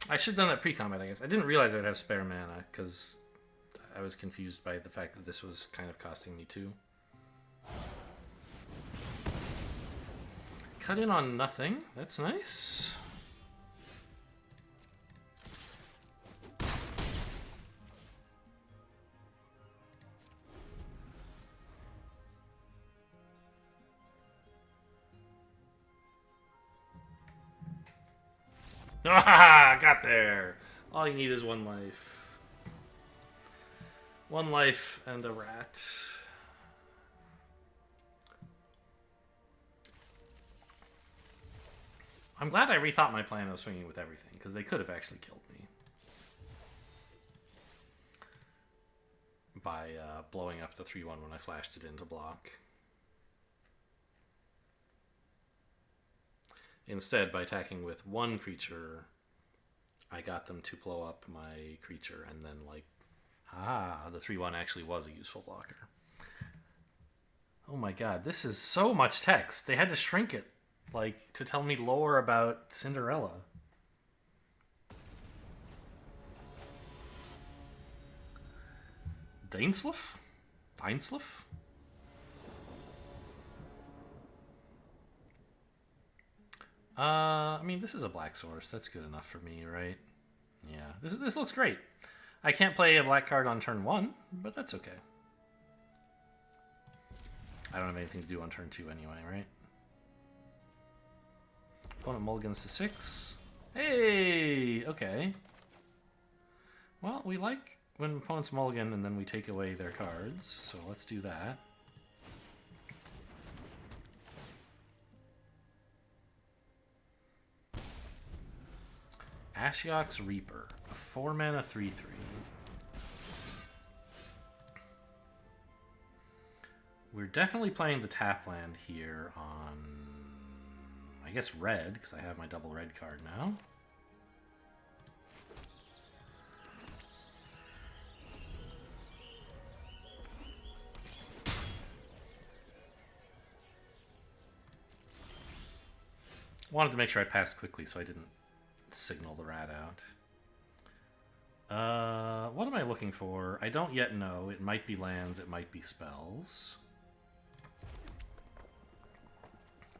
I should have done that pre-combat, I guess. I didn't realize I'd have spare mana, because I was confused by the fact that this was kind of costing me 2. Cut in on nothing. That's nice. Ah, got there. All you need is 1 life. 1 life and a rat. I'm glad I rethought my plan of swinging with everything, because they could have actually killed me by blowing up the 3-1 when I flashed it into block. Instead, by attacking with 1 creature, I got them to blow up my creature, and then, like, the 3-1 actually was a useful blocker. Oh my god, this is so much text. They had to shrink it, like, to tell me lore about Cinderella. Dainsleif? Dainsleif? I mean, this is a black source. That's good enough for me, right? Yeah, this looks great. I can't play a black card on turn 1, but that's okay. I don't have anything to do on turn 2 anyway, right? Opponent mulligans to 6. Hey! Okay. Well, we like when opponents mulligan and then we take away their cards, so let's do that. Ashiok's Reaper, a 4-mana 3/3. We're definitely playing the tap land here on, I guess, red, because I have my double red card now. Wanted to make sure I passed quickly so I didn't signal the rat out. What am I looking for? I don't yet know. It might be lands, it might be spells.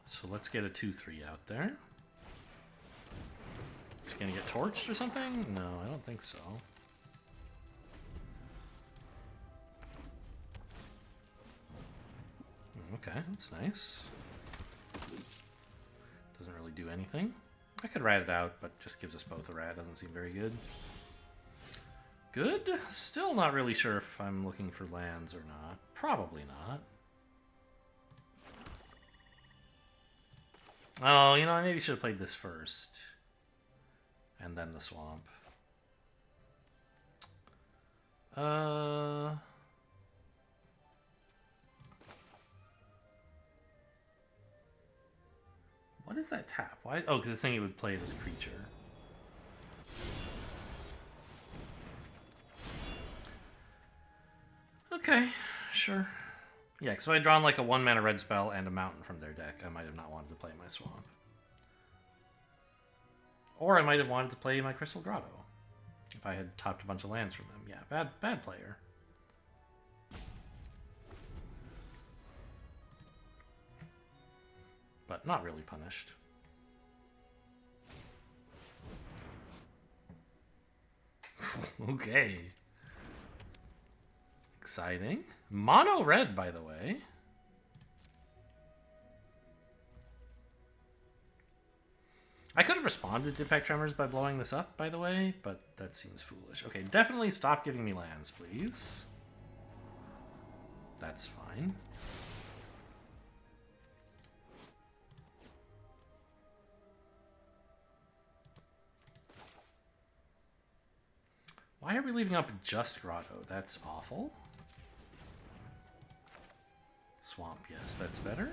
So let's get a 2/3 out there. Is he gonna get torched or something? No, I don't think so. Okay, that's nice. Doesn't really do anything. I could rat it out, but just gives us both a rat. Doesn't seem very good. Good. Still not really sure if I'm looking for lands or not. Probably not. Oh, you know, I maybe should have played this first. And then the swamp. What is that tap? Why? Oh, because it's thinking it would play this creature. Okay, sure. Yeah, because if I had drawn like a 1-mana red spell and a mountain from their deck, I might have not wanted to play my swamp. Or I might have wanted to play my Crystal Grotto. If I had topped a bunch of lands from them. Yeah, bad player. But not really punished. Okay. Exciting. Mono red, by the way. I could have responded to Impact Tremors by blowing this up, by the way, but that seems foolish. Okay, definitely stop giving me lands, please. That's fine. Why are we leaving up just Grotto? That's awful. Swamp, yes, that's better.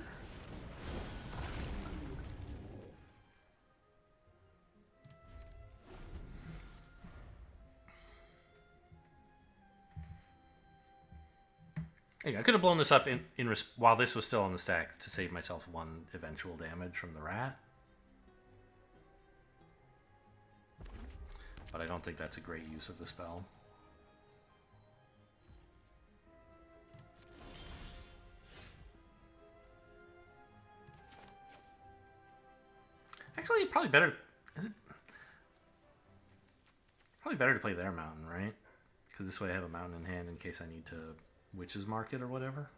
I could have blown this up while this was still on the stack to save myself 1 eventual damage from the rat. But I don't think that's a great use of the spell. Actually, probably better... Is it? Probably better to play their mountain, right? Because this way I have a mountain in hand in case I need to Witch's Mark it or whatever.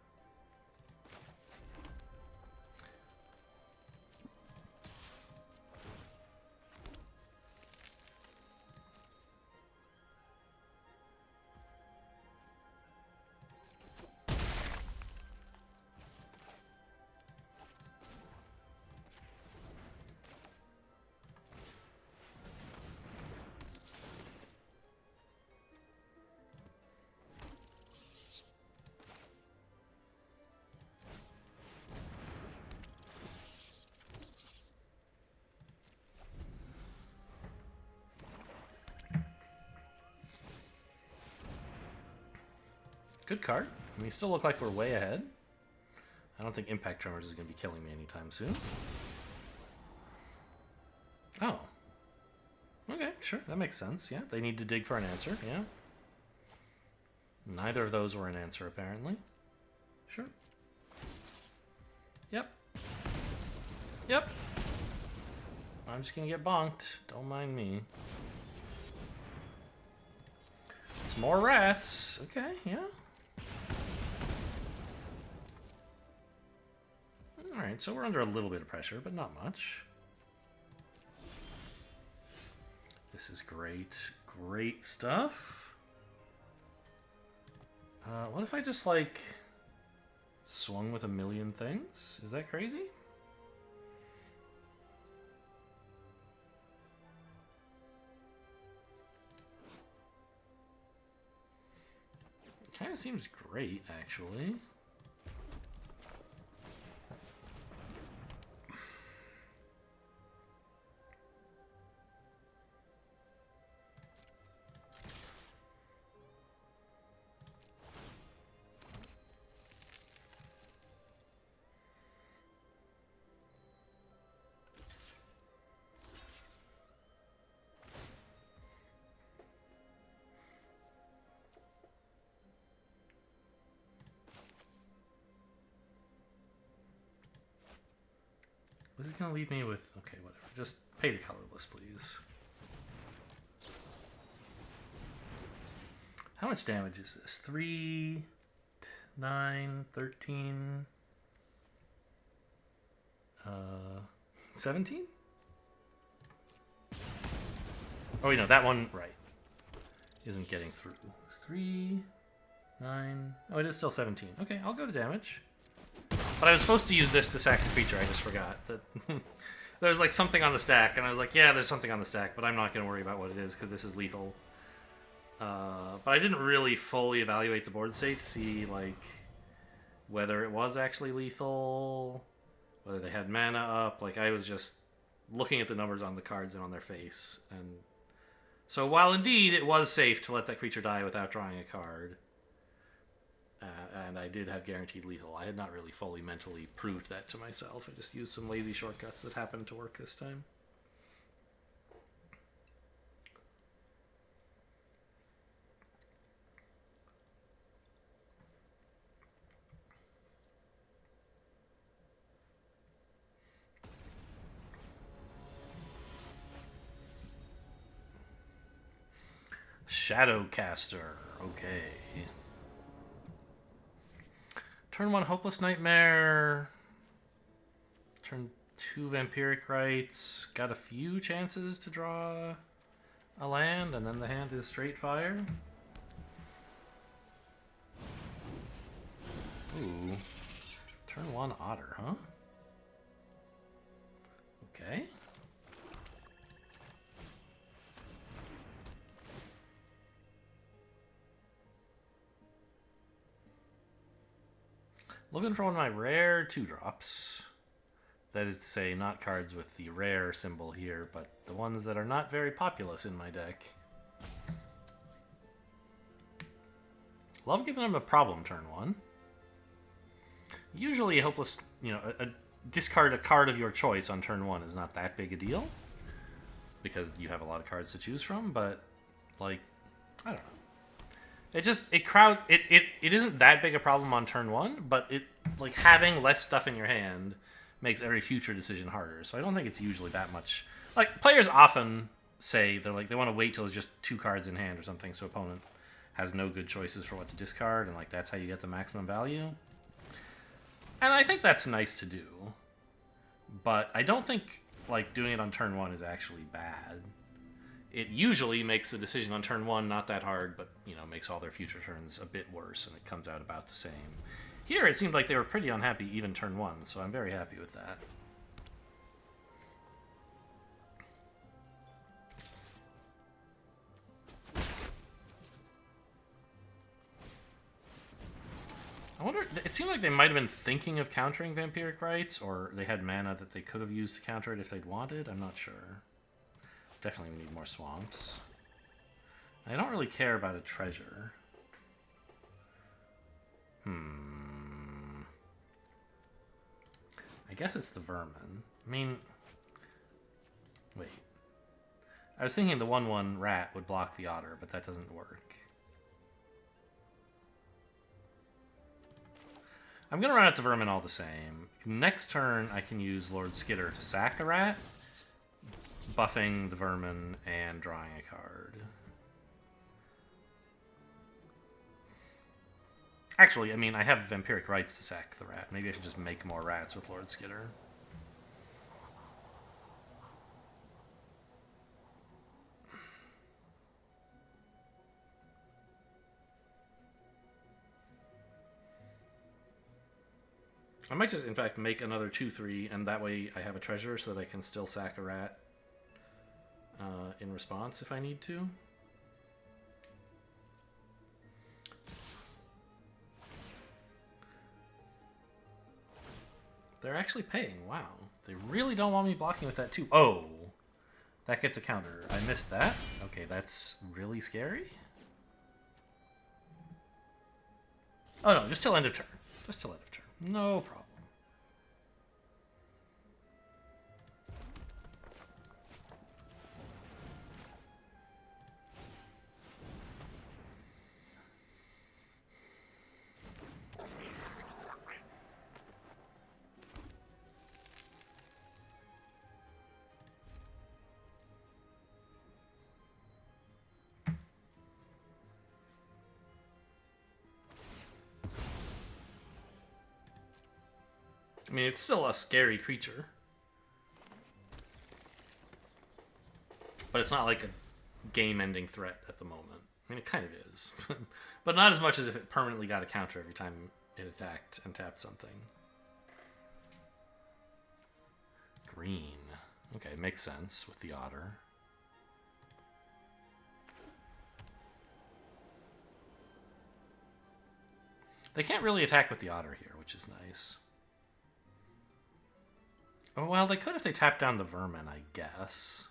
Good card. I mean, we still look like we're way ahead. I don't think Impact Tremors is going to be killing me anytime soon. Oh. Okay, sure. That makes sense. Yeah, they need to dig for an answer. Yeah. Neither of those were an answer, apparently. Sure. Yep. Yep. I'm just going to get bonked. Don't mind me. It's more rats. Okay, yeah. Alright, so we're under a little bit of pressure, but not much. This is great. Great stuff. What if I just, like, swung with a million things? Is that crazy? Kind of seems great, actually. Is it going to leave me with... Okay, whatever. Just pay the colorless, please. How much damage is this? 3, 9, 13... 17? Oh, wait, no, that one, right, isn't getting through. 3, 9... Oh, it is still 17. Okay, I'll go to damage. But I was supposed to use this to sack the creature. I just forgot that there's like something on the stack, and I was like, yeah, there's something on the stack, but I'm not going to worry about what it is because this is lethal. But I didn't really fully evaluate the board state to see like whether it was actually lethal whether they had mana up. Like, I was just looking at the numbers on the cards and on their face. And so while indeed it was safe to let that creature die without drawing a card, and I did have guaranteed lethal, I had not really fully mentally proved that to myself. I just used some lazy shortcuts that happened to work this time. Shadowcaster. Okay. Turn 1 Hopeless Nightmare. Turn 2 Vampiric Rites. Got a few chances to draw a land, and then the hand is straight fire. Ooh. Turn 1 Otter, huh? Okay. Looking for one of my rare 2-drops. That is to say, not cards with the rare symbol here, but the ones that are not very populous in my deck. Love giving them a problem turn 1. Usually a hopeless, discard a card of your choice on turn 1 is not that big a deal, because you have a lot of cards to choose from, but, like, I don't know. It isn't that big a problem on turn 1, but like having less stuff in your hand makes every future decision harder. So I don't think it's usually that much. Like, players often say they want to wait till there's just 2 cards in hand or something, so opponent has no good choices for what to discard, and like that's how you get the maximum value. And I think that's nice to do, but I don't think like doing it on turn 1 is actually bad. It usually makes the decision on turn 1 not that hard, but, makes all their future turns a bit worse, and it comes out about the same. Here, it seemed like they were pretty unhappy even turn 1, so I'm very happy with that. I wonder, it seemed like they might have been thinking of countering Vampiric Rites, or they had mana that they could have used to counter it if they'd wanted. I'm not sure. Definitely we need more swamps. I don't really care about a treasure. I guess it's the vermin. I mean, wait. I was thinking the 1/1 rat would block the otter, but that doesn't work. I'm going to run out the vermin all the same. Next turn, I can use Lord Skidder to sack a rat, buffing the vermin and drawing a card. Actually, I mean, I have Vampiric Rites to sack the rat. Maybe I should just make more rats with Lord Skidder. I might just, in fact, make another 2/3, and that way I have a treasure so that I can still sack a rat in response if I need to. They're actually paying. Wow. They really don't want me blocking with that too. Oh! That gets a counter. I missed that. Okay, that's really scary. Oh no, just till end of turn. Just till end of turn. No problem. I mean, it's still a scary creature. But it's not like a game-ending threat at the moment. I mean, it kind of is. But not as much as if it permanently got a counter every time it attacked and tapped something. Green. Okay, makes sense with the otter. They can't really attack with the otter here, which is nice. Oh, well, they could if they tap down the vermin, I guess.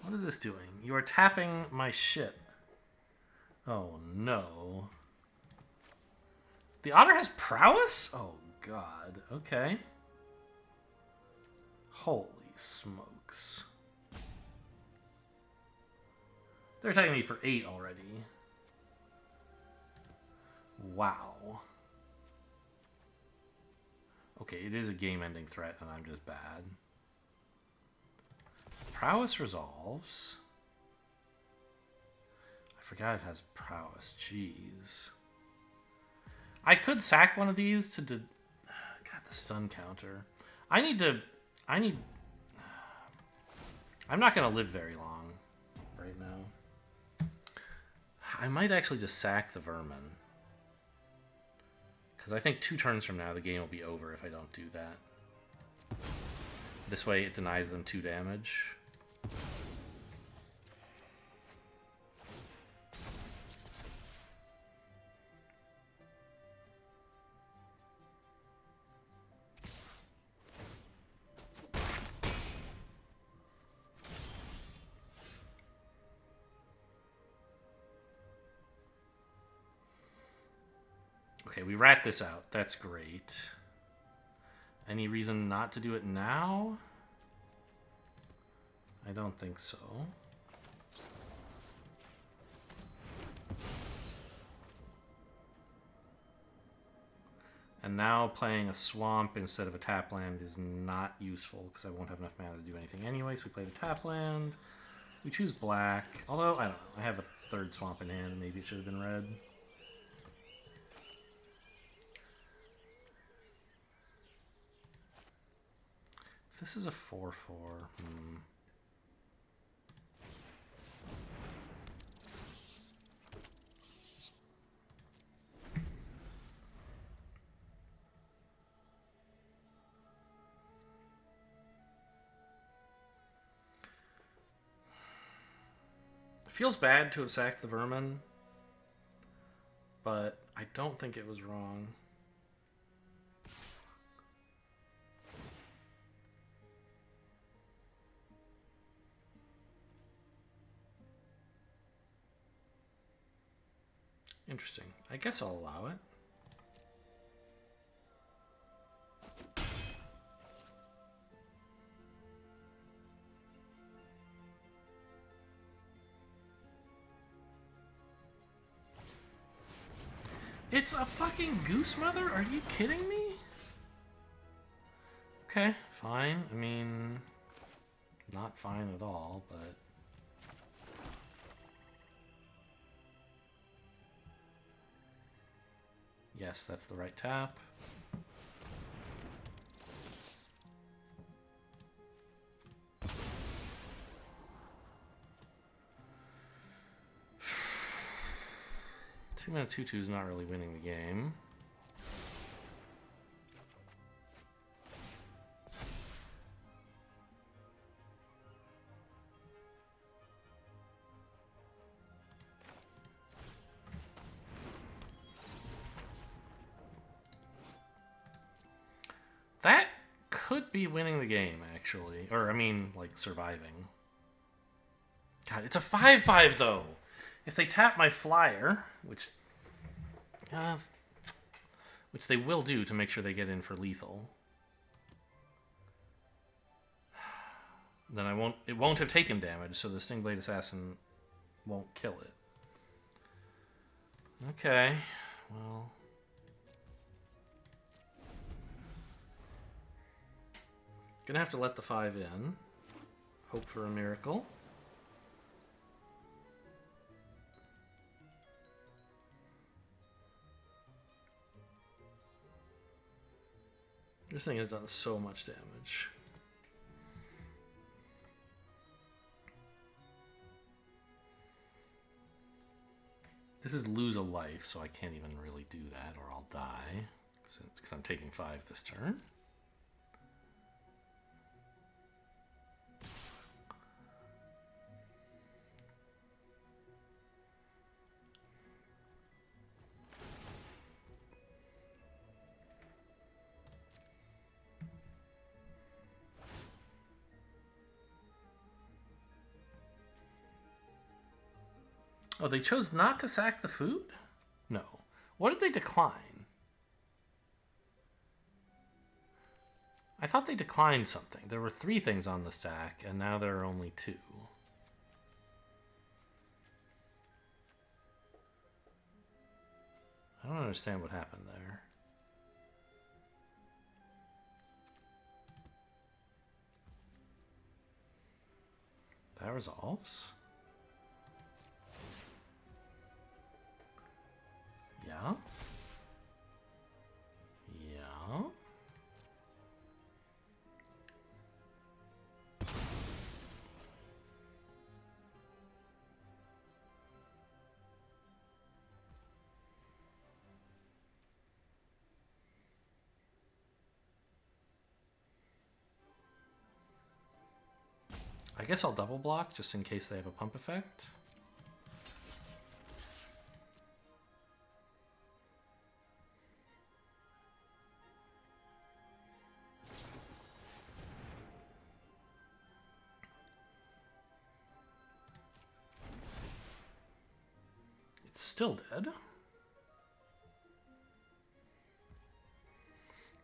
What is this doing? You are tapping my shit. Oh, no. The otter has prowess? Oh, God. Okay. Holy smokes. They're attacking me for 8 already. Wow. Okay, it is a game-ending threat, and I'm just bad. Prowess resolves. I forgot it has prowess. Jeez. I could sack one of these to... God, the stun counter. I'm not going to live very long right now. I might actually just sack the vermin. Because I think 2 turns from now, the game will be over if I don't do that. This way, it denies them 2 damage. Okay, we rat this out. That's great. Any reason not to do it now? I don't think so. And now playing a swamp instead of a tap land is not useful because I won't have enough mana to do anything anyway. So we play the tap land. We choose black. Although, I don't know. I have a 3rd swamp in hand and maybe it should have been red. If this is a 4/4, Feels bad to have sacked the vermin, but I don't think it was wrong. Interesting. I guess I'll allow it. It's a fucking goose mother? Are you kidding me? Okay, fine. I mean, not fine at all, but... Yes, that's the right tap. Two mana 2/2 is not really winning the game. That could be winning the game, actually. Or, I mean, like, surviving. God, it's a 5/5, though! If they tap my flyer, which they will do to make sure they get in for lethal, then it won't have taken damage, so the Stingblade Assassin won't kill it. Okay, well... Gonna have to let the 5 in. Hope for a miracle. This thing has done so much damage. This is lose a life, so I can't even really do that, or I'll die. Because I'm taking 5 this turn. Oh, they chose not to sack the food? No. What did they decline? I thought they declined something. There were 3 things on the stack, and now there are only 2. I don't understand what happened there. That resolves. Yeah. Yeah. I guess I'll double block just in case they have a pump effect. It's still dead.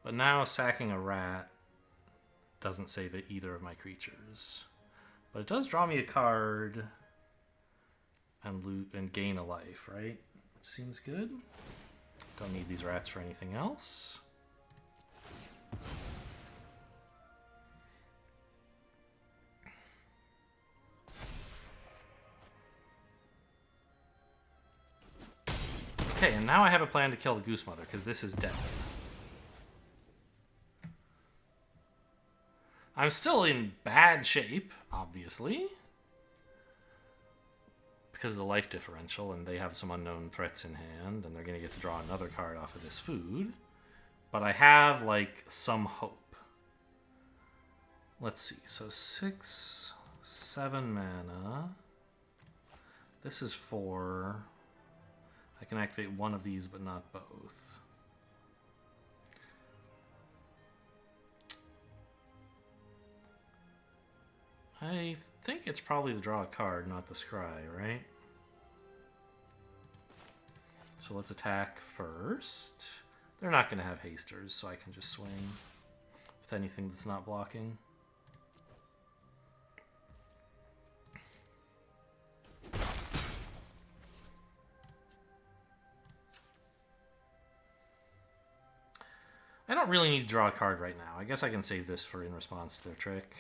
But now sacking a rat doesn't save either of my creatures. But it does draw me a card and loot and gain a life, right? Which seems good. Don't need these rats for anything else. Okay, and now I have a plan to kill the Goose Mother, because this is dead. I'm still in bad shape, obviously, because of the life differential, and they have some unknown threats in hand, and they're going to get to draw another card off of this food. But I have, like, some hope. Let's see. So 6, 7 mana. This is 4. I can activate one of these, but not both. I think it's probably the draw a card, not the scry, right? So let's attack first. They're not going to have hasters, so I can just swing with anything that's not blocking. I don't really need to draw a card right now. I guess I can save this for in response to their trick.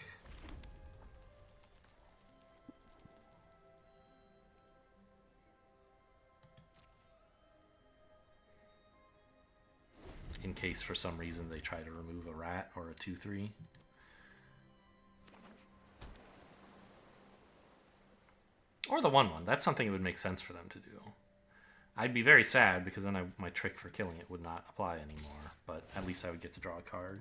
In case for some reason they try to remove a rat or a 2/3. Or the 1/1. That's something that would make sense for them to do. I'd be very sad because then my trick for killing it would not apply anymore. But at least I would get to draw a card.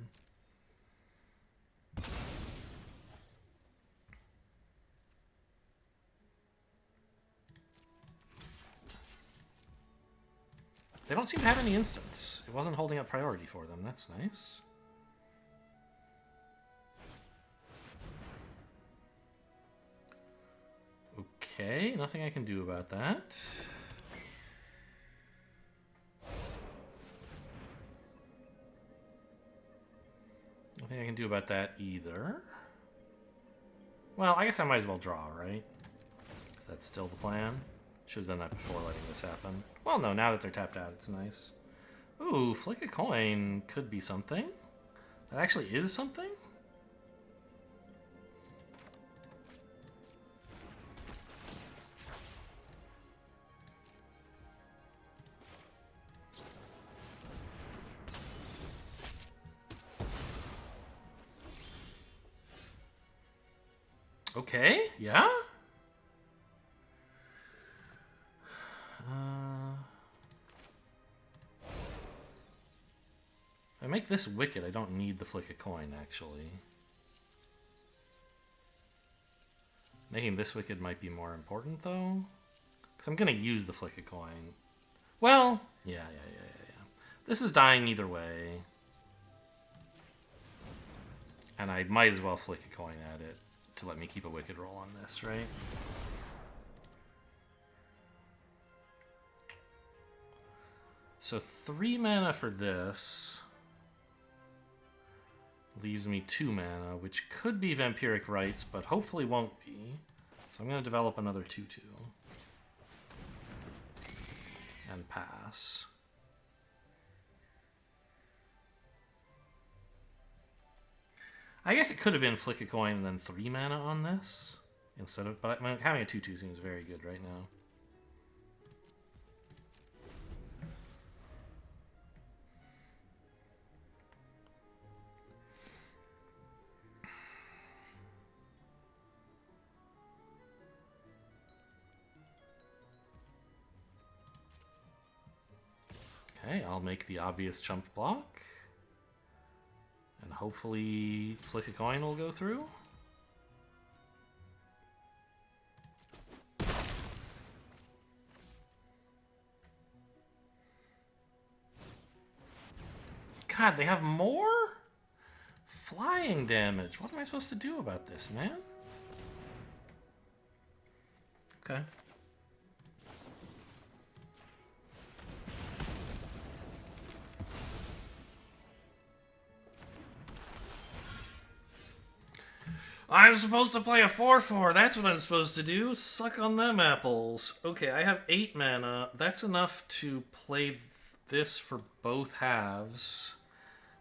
They don't seem to have any instants. It wasn't holding up priority for them. That's nice. Okay, nothing I can do about that. Nothing I can do about that either. Well, I guess I might as well draw, right? Is that still the plan? Should have done that before letting this happen. Well, no, now that they're tapped out, it's nice. Ooh, flick a coin could be something. That actually is something? Okay, yeah? If I make this wicked, I don't need the flick a coin, actually. Making this wicked might be more important, though. Because I'm going to use the flick a coin. Well, yeah. This is dying either way. And I might as well flick a coin at it to let me keep a wicked roll on this, right? So 3 mana for this leaves me 2 mana, which could be Vampiric Rites, but hopefully won't be. So I'm going to develop another 2/2 and pass. I guess it could have been Flick a Coin and then 3 mana on this instead of, but I mean, having a 2/2 seems very good right now. Okay, I'll make the obvious chump block. And hopefully Flick a Coin will go through. God, they have more flying damage. What am I supposed to do about this, man? Okay. I'm supposed to play a 4/4. That's what I'm supposed to do. Suck on them apples. Okay, I have 8 mana. That's enough to play this for both halves.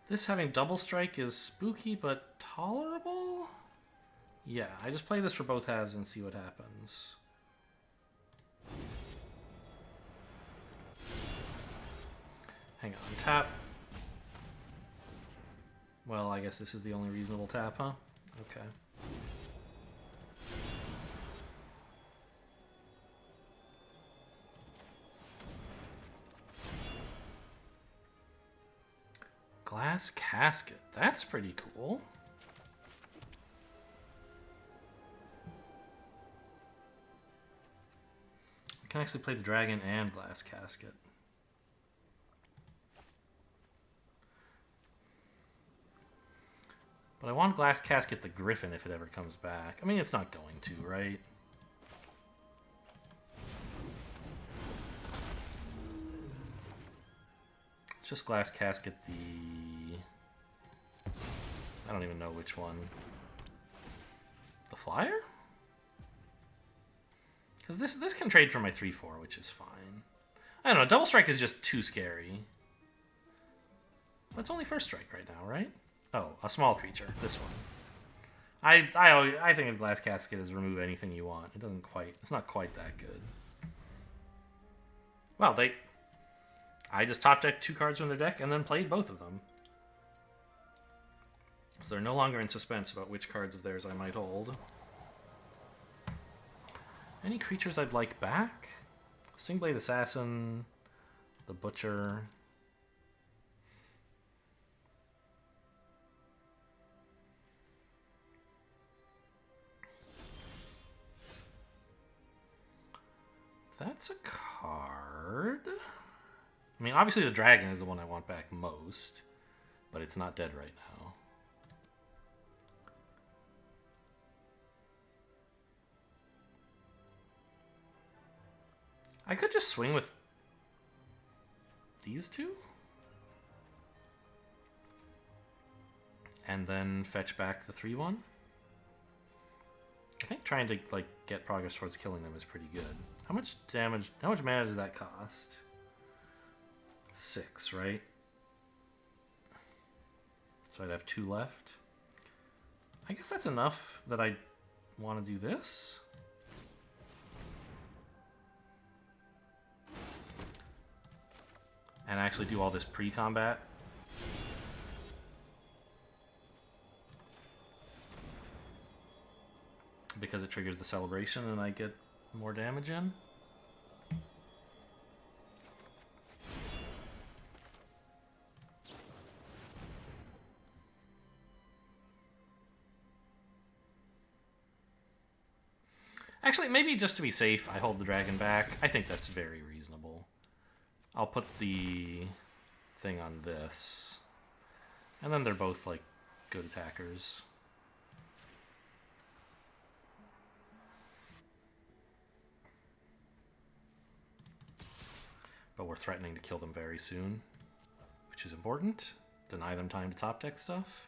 This having double strike is spooky but tolerable? Yeah, I just play this for both halves and see what happens. Hang on, tap. Well, I guess this is the only reasonable tap, huh? Okay. Glass Casket. That's pretty cool. I can actually play the dragon and Glass Casket. But I want Glass Casket the Griffin if it ever comes back. I mean, it's not going to, right? It's just Glass Casket the... I don't even know which one. The Flyer? Because this can trade for my 3/4, which is fine. I don't know, Double Strike is just too scary. But it's only first strike right now, right? Oh, a small creature. This one. I think of Glass Casket as remove anything you want. It doesn't quite... It's not quite that good. Well, I just top decked 2 cards from their deck and then played both of them. So they're no longer in suspense about which cards of theirs I might hold. Any creatures I'd like back? Stingblade Assassin, the Butcher. That's a card. I mean, obviously the dragon is the one I want back most, but it's not dead right now. I could just swing with these two. And then fetch back the 3/1. I think trying to like get progress towards killing them is pretty good. How much damage, how much mana does that cost? 6, right? So I'd have 2 left. I guess that's enough that I want to do this. And actually do all this pre-combat. Because it triggers the celebration and I get more damage in. Actually, maybe just to be safe, I hold the dragon back. I think that's very reasonable. I'll put the thing on this. And then they're both, like, good attackers. but we're threatening to kill them very soon, which is important. Deny them time to top deck stuff.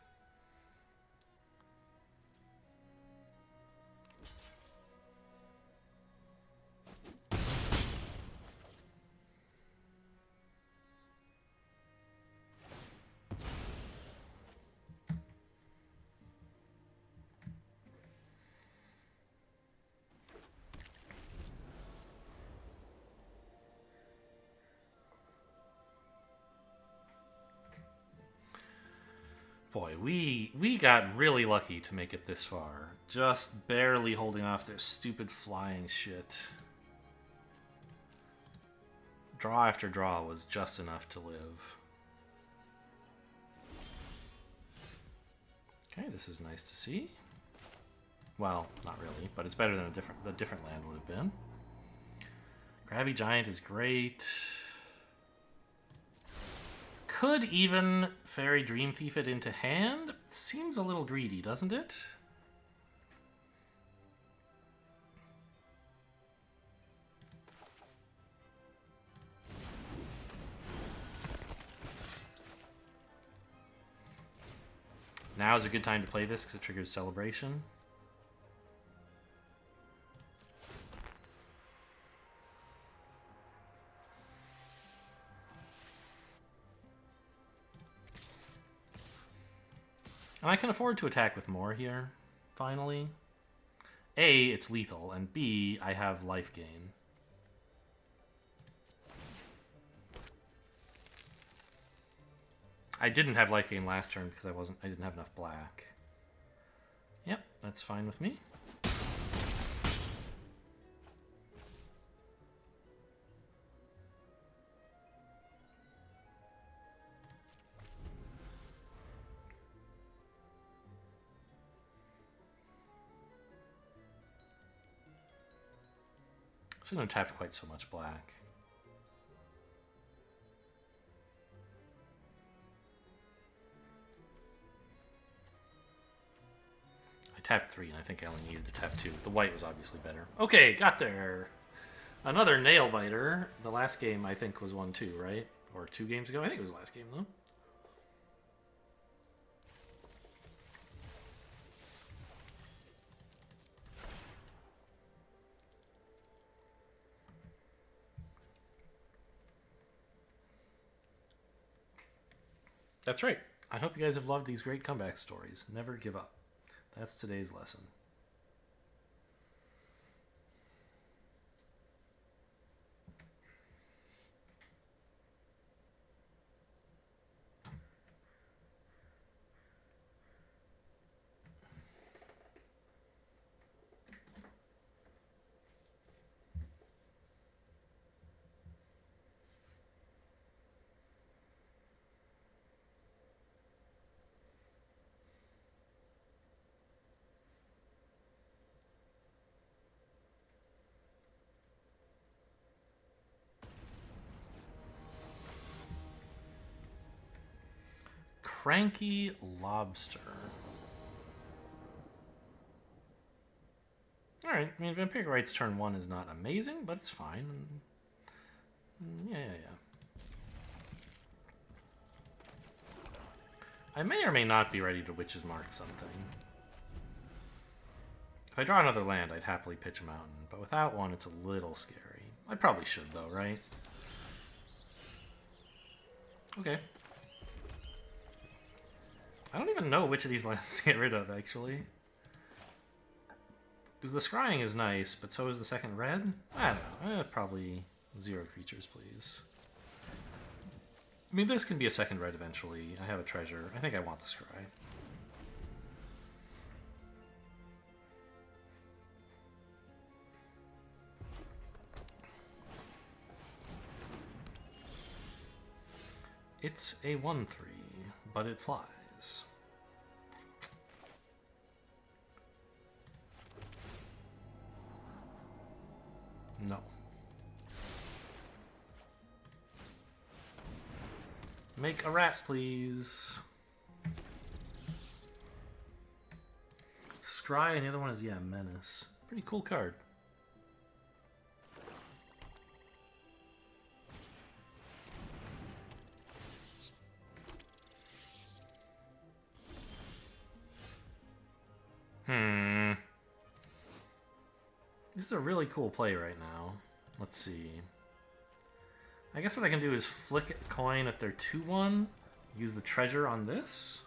Boy, we got really lucky to make it this far. Just barely holding off their stupid flying shit. Draw after draw was just enough to live. Okay, this is nice to see. Well, not really, but it's better than a different land would have been. Grabby Giant is great. Could even Fairy Dream Thief it into hand. Seems a little greedy, doesn't it? Now is a good time to play this because it triggers Celebration. And I can afford to attack with more here, finally. A, it's lethal, and B, I have life gain. I didn't have life gain last turn because I didn't have enough black. Yep, that's fine with me. Shouldn't have tapped quite so much black. I tapped 3, and I think I only needed to tap 2. The white was obviously better. Okay, got there. Another nail biter. The last game, I think, was 1-2, right? Or 2 games ago? I think it was the last game, though. That's right. I hope you guys have loved these great comeback stories. Never give up. That's today's lesson. Cranky Lobster. Alright, I mean, Vampiric Rites turn 1 is not amazing, but it's fine. Yeah. I may or may not be ready to Witch's Mark something. If I draw another land, I'd happily pitch a mountain, but without one, it's a little scary. I probably should, though, right? Okay. I don't even know which of these lands to get rid of, actually. Because the scrying is nice, but so is the second red? I don't know. Probably 0 creatures, please. I mean, this can be a second red eventually. I have a treasure. I think I want the scry. It's a 1/3, but it flies. No. Make a rat, please. Scry, and the other one is, yeah, Menace. Pretty cool card. This is a really cool play right now. Let's see. I guess what I can do is flick a coin at their 2-1. Use the treasure on this.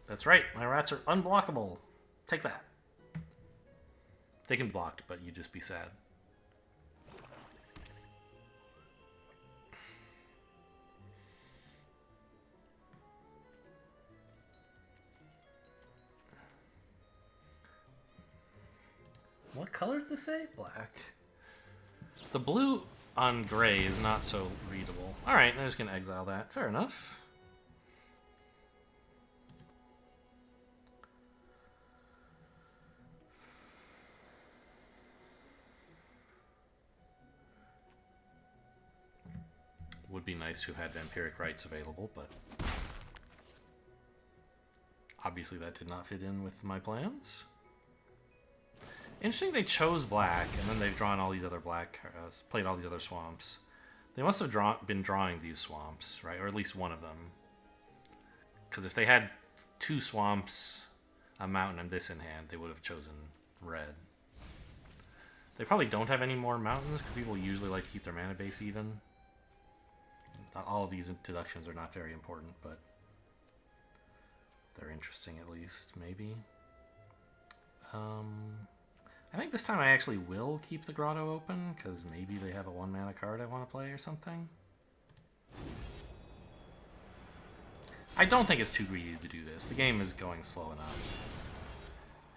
That's right, my rats are unblockable. Take that. They can be blocked, but you just be sad. What color does this say? Black. The blue on gray is not so readable. Alright, I'm just going to exile that. Fair enough. Would be nice to have had Vampiric Rites available, but obviously that did not fit in with my plans. Interesting they chose black, and then they've drawn all these other black, played all these other swamps. They must have been drawing these swamps, right? Or at least one of them. Because if they had 2 swamps, a mountain, and this in hand, they would have chosen red. They probably don't have any more mountains, because people usually like to keep their mana base even. All of these introductions are not very important, but they're interesting at least, maybe. I think this time I actually will keep the grotto open, because maybe they have a 1-mana card I want to play or something. I don't think it's too greedy to do this. The game is going slow enough.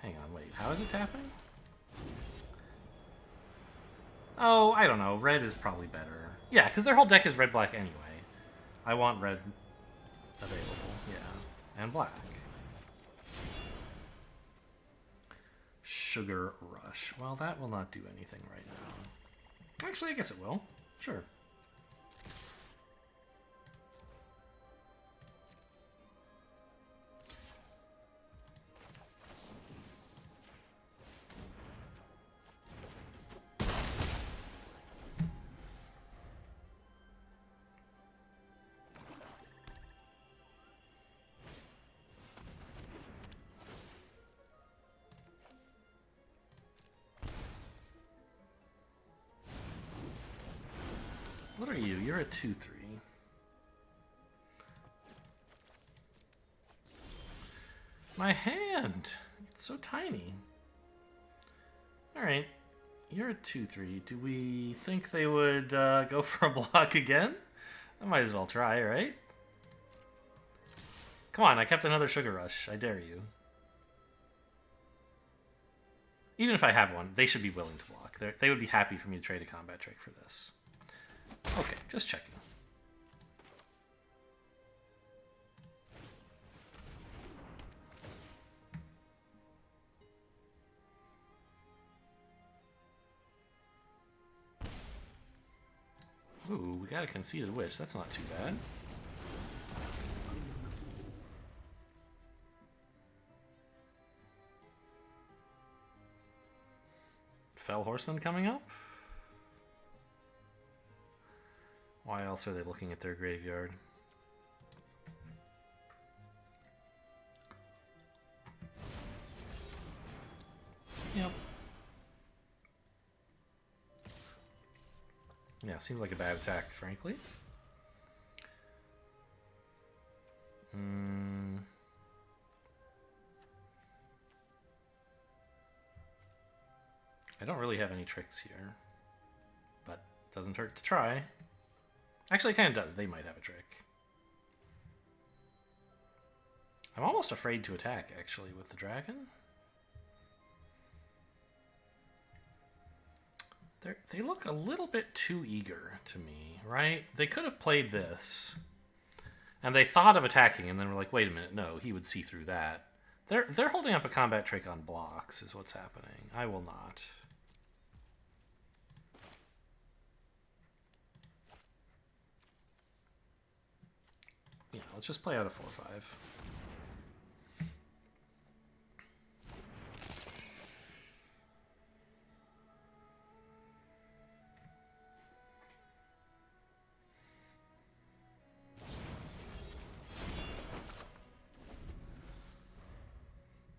Hang on, wait. How is it tapping? Oh, I don't know. Red is probably better. Yeah, because their whole deck is red-black anyway. I want red available. Yeah. And black. Sugar Rush. Well, that will not do anything right now. Actually, I guess it will. Sure. What are you? You're a 2-3. My hand! It's so tiny. Alright. You're a 2-3. Do we think they would go for a block again? I might as well try, right? Come on, I kept another Sugar Rush. I dare you. Even if I have one, they should be willing to block. They would be happy for me to trade a combat trick for this. Okay, just checking. Ooh, we got a Conceited Witch. That's not too bad. Fell Horseman coming up? Why else are they looking at their graveyard? Yep. Yeah, seems like a bad attack, frankly. I don't really have any tricks here, but doesn't hurt to try. Actually, it kind of does. They might have a trick. I'm almost afraid to attack, actually, with the dragon. They look a little bit too eager to me, right? They could have played this, and they thought of attacking, and then were like, wait a minute, no, he would see through that. They're holding up a combat trick on blocks, is what's happening. I will not. Yeah, let's just play out a 4/5.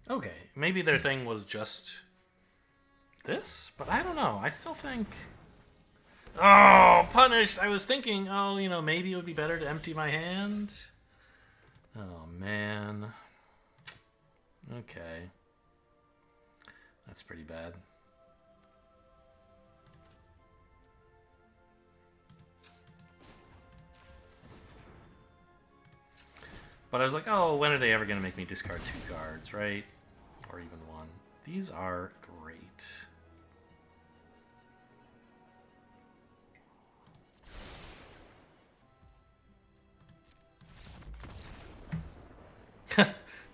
Okay, maybe their thing was just this, but I don't know. I still think. Oh, punished! I was thinking, oh, maybe it would be better to empty my hand. Oh, man. Okay. That's pretty bad. But I was like, oh, when are they ever going to make me discard 2 cards, right? Or even 1. These are great.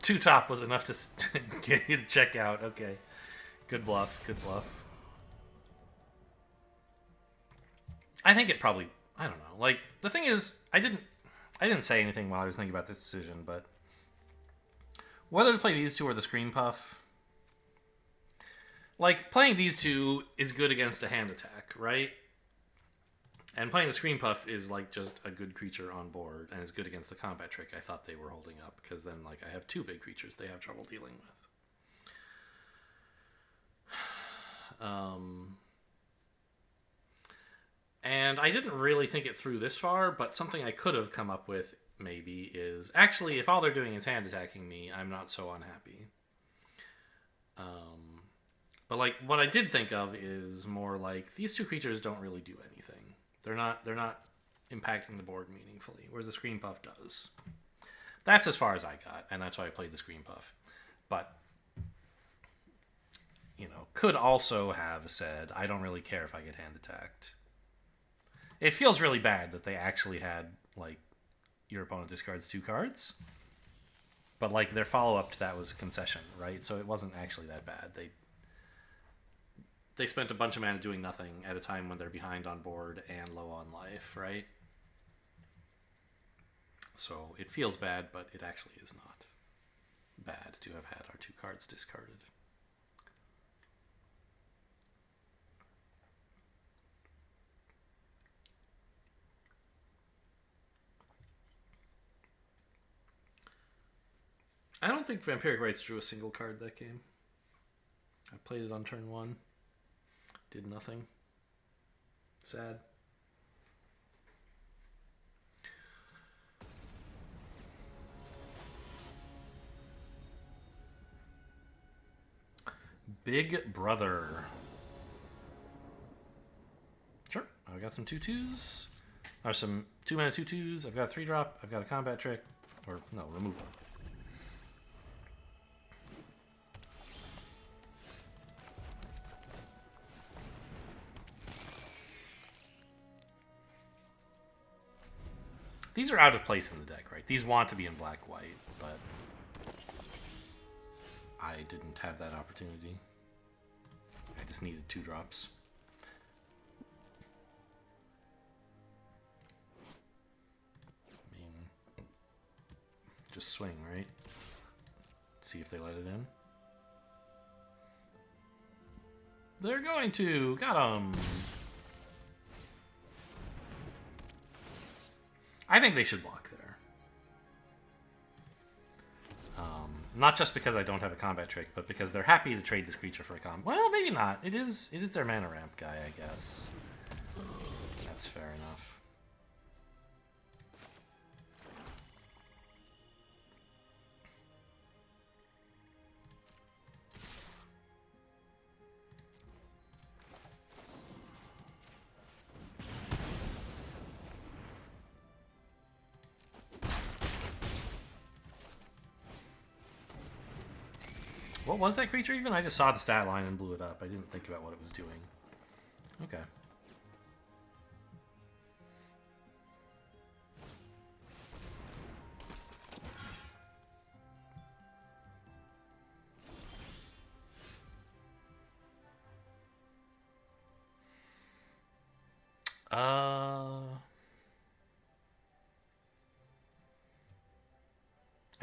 Two top was enough to get you to check out. Okay. Good bluff. Good bluff. I think it probably... I don't know. Like, the thing is, I didn't say anything while I was thinking about this decision, but whether to play these two or the screen puff, like, playing these two is good against a hand attack, right? And playing the screen puff is, like, just a good creature on board, and it's good against the combat trick I thought they were holding up, because then, like, I have 2 big creatures they have trouble dealing with. And I didn't really think it through this far, but something I could have come up with, maybe, is... Actually, if all they're doing is hand attacking me, I'm not so unhappy. But, like, what I did think of is more like, these 2 creatures don't really do anything. They're not impacting the board meaningfully, whereas the screen puff does. That's as far as I got, and that's why I played the screen puff. But, could also have said, I don't really care if I get hand attacked. It feels really bad that they actually had, like, your opponent discards 2 cards. But, like, their follow-up to that was concession, right? So it wasn't actually that bad. They spent a bunch of mana doing nothing at a time when they're behind on board and low on life, right? So it feels bad, but it actually is not bad to have had our 2 cards discarded. I don't think Vampiric Rites drew a single card that game. I played it on turn 1. Did nothing. Sad. Big Brother. Sure. I've got some 2/2s. Or some 2-mana 2/2s. I've got a 3-drop. I've got a combat trick. Or, no, removal. These are out of place in the deck, right? These want to be in black-white, but I didn't have that opportunity. I just needed 2 drops. I mean, just swing, right? See if they let it in. They're going to. Got 'em. I think they should block there. Not just because I don't have a combat trick, but because they're happy to trade this creature for a combat. Well, maybe not. It is their mana ramp guy, I guess. That's fair enough. What was that creature even? I just saw the stat line and blew it up. I didn't think about what it was doing. Okay.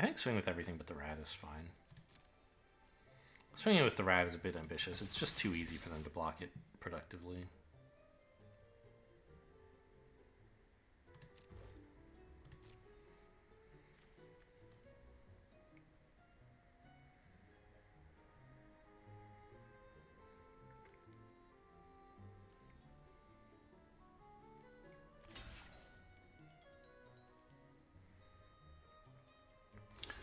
I think swing with everything but the rat is fine. Swinging with the rat is a bit ambitious. It's just too easy for them to block it productively.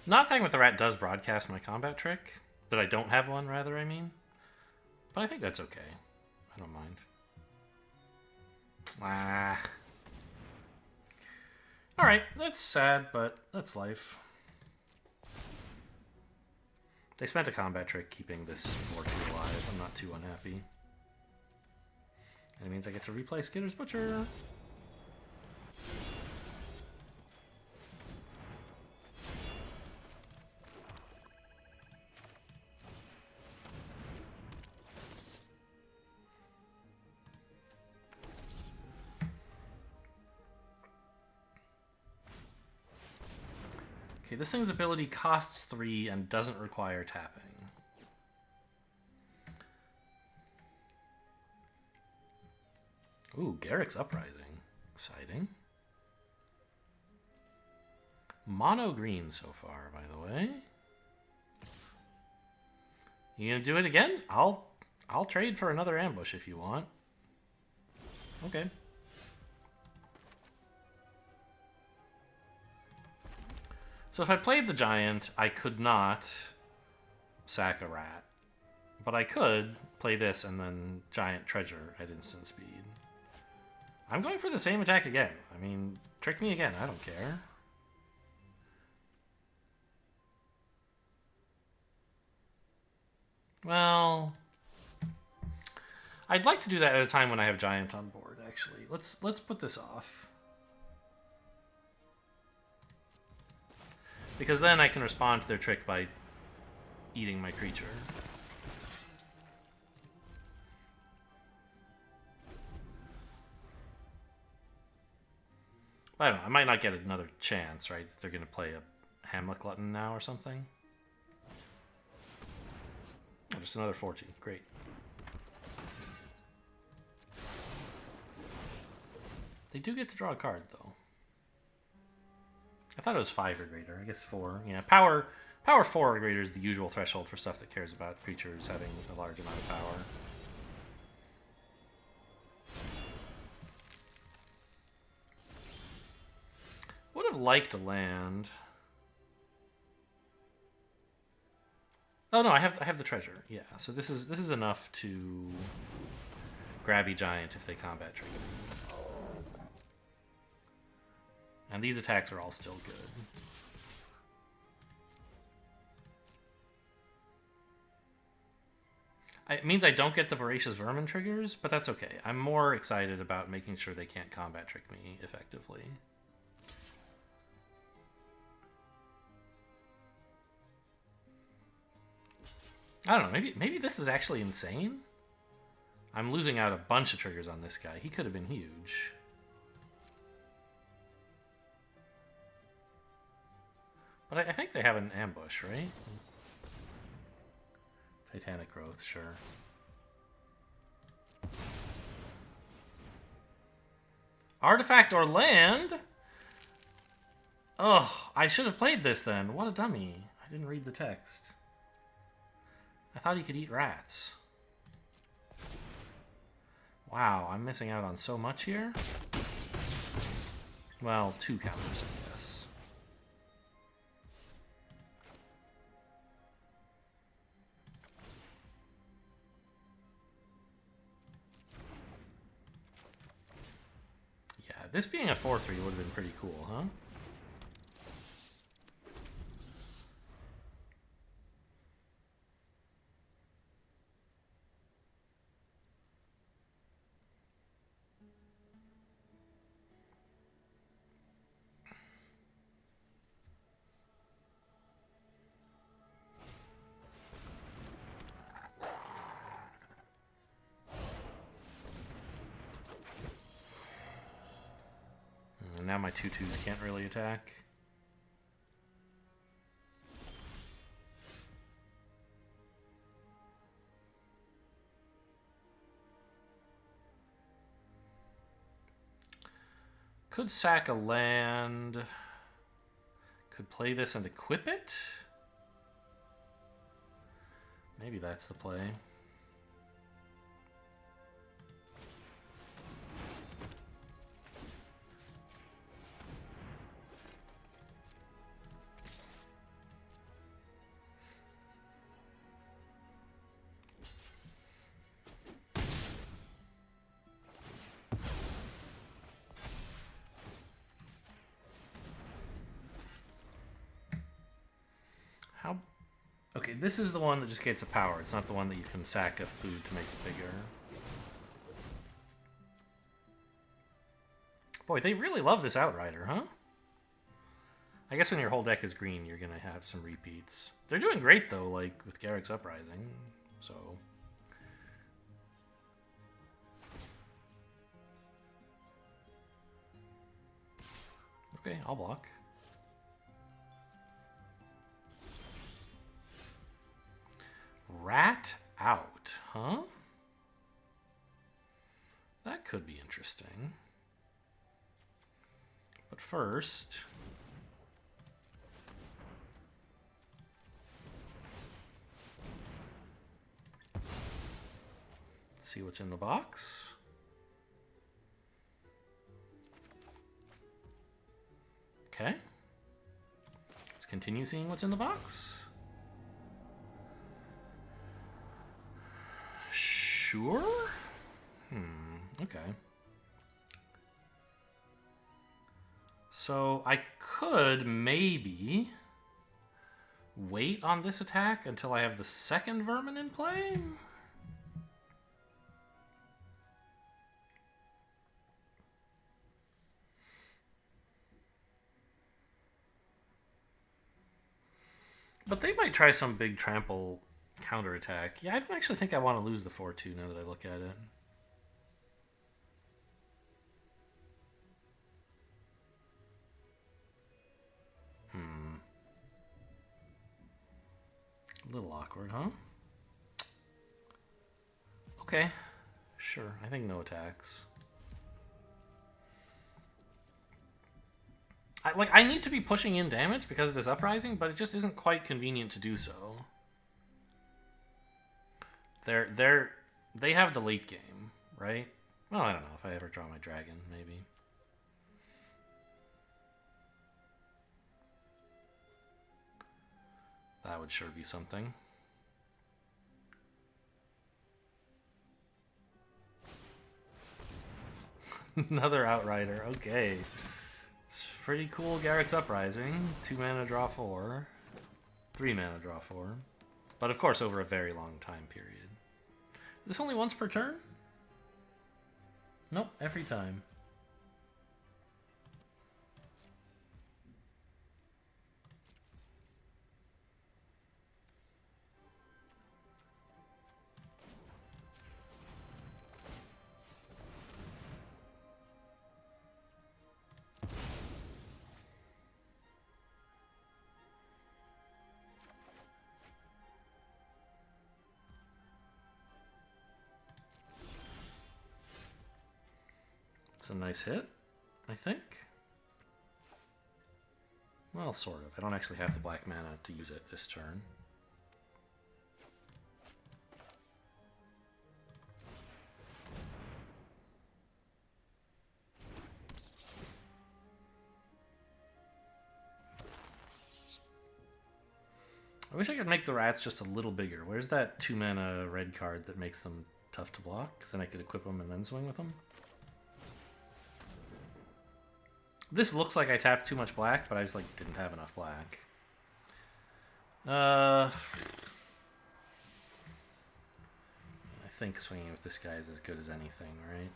Not attacking with the rat does broadcast my combat trick. That I don't have one, rather, I mean. But I think that's okay. I don't mind. Ah. Alright, that's sad, but that's life. They spent a combat trick keeping this 4-2 alive. I'm not too unhappy. And it means I get to replay Skitter's Butcher. Okay, this thing's ability costs 3 and doesn't require tapping. Ooh, Garrick's Uprising. Exciting. Mono green so far, by the way. You gonna do it again? I'll trade for another ambush if you want. Okay. So if I played the giant, I could not sack a rat. But I could play this and then giant treasure at instant speed. I'm going for the same attack again. I mean, trick me again. I don't care. Well, I'd like to do that at a time when I have giant on board, actually. Let's put this off. Because then I can respond to their trick by eating my creature. I don't know. I might not get another chance, right? They're going to play a Hamlet Glutton now or something. Oh, just another 4-2. Great. They do get to draw a card, though. I thought it was 5 or greater. I guess 4. Yeah, power 4 or greater is the usual threshold for stuff that cares about creatures having a large amount of power. Would have liked to land. Oh no, I have the treasure. Yeah, so this is enough to grabby giant if they combat trigger. And these attacks are all still good. It means I don't get the Voracious Vermin triggers, but that's okay. I'm more excited about making sure they can't combat trick me effectively. I don't know, maybe this is actually insane. I'm losing out a bunch of triggers on this guy. He could have been huge. But I think they have an ambush, right? Titanic Growth, sure. Artifact or land? Oh, I should have played this then. What a dummy. I didn't read the text. I thought he could eat rats. Wow, I'm missing out on so much here. Well, 2 counters, I guess. Yeah, this being a 4-3 would have been pretty cool, huh? Now my 2/2s can't really attack. Could sack a land. Could play this and equip it. Maybe that's the play. How? Okay, this is the one that just gets a power. It's not the one that you can sack a food to make it bigger. Boy, they really love this Outrider, huh? I guess when your whole deck is green, you're going to have some repeats. They're doing great, though, like, with Garrick's Uprising, so... Okay, I'll block. Rat out, huh? That could be interesting. But first... let's see what's in the box. Okay. Let's continue seeing what's in the box. Sure? Okay. So I could maybe wait on this attack until I have the second Vermin in play. But they might try some big trample counterattack. Yeah, I don't actually think I want to lose the 4-2 now that I look at it. A little awkward, huh? Okay. Sure. I think no attacks. I need to be pushing in damage because of this Uprising, but it just isn't quite convenient to do so. They have the late game, right? Well, I don't know if I ever draw my dragon, maybe. That would sure be something. Another Outrider, okay. It's pretty cool, Garrick's Uprising. 2 mana, draw 4. 3 mana, draw 4. But of course over a very long time period. Is this only once per turn? Nope, every time. It's a nice hit, I think. Well, sort of. I don't actually have the black mana to use it this turn. I wish I could make the rats just a little bigger. Where's that 2 mana red card that makes them tough to block? Because then I could equip them and then swing with them. This looks like I tapped too much black, but I just like didn't have enough black. I think swinging with this guy is as good as anything, right?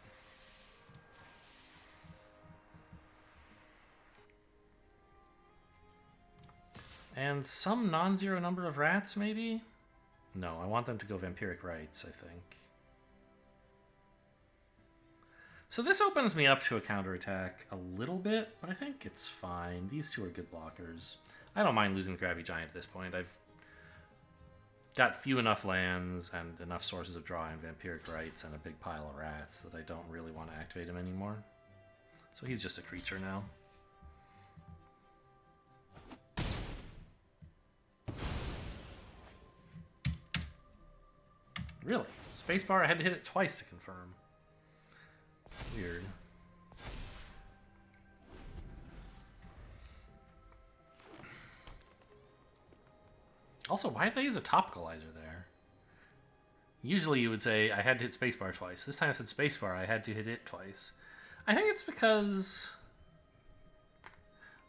And some non-zero number of rats, maybe? No, I want them to go Vampiric Rites, I think. So this opens me up to a counterattack a little bit, but I think it's fine. These two are good blockers. I don't mind losing Grabby Giant at this point. I've got few enough lands and enough sources of draw and Vampiric Rites and a big pile of rats that I don't really want to activate him anymore. So he's just a creature now. Really? Spacebar, I had to hit it twice to confirm. Weird. Also, why did they use a topicalizer there? Usually you would say, I had to hit spacebar twice. This time I said spacebar, I had to hit it twice. I think it's because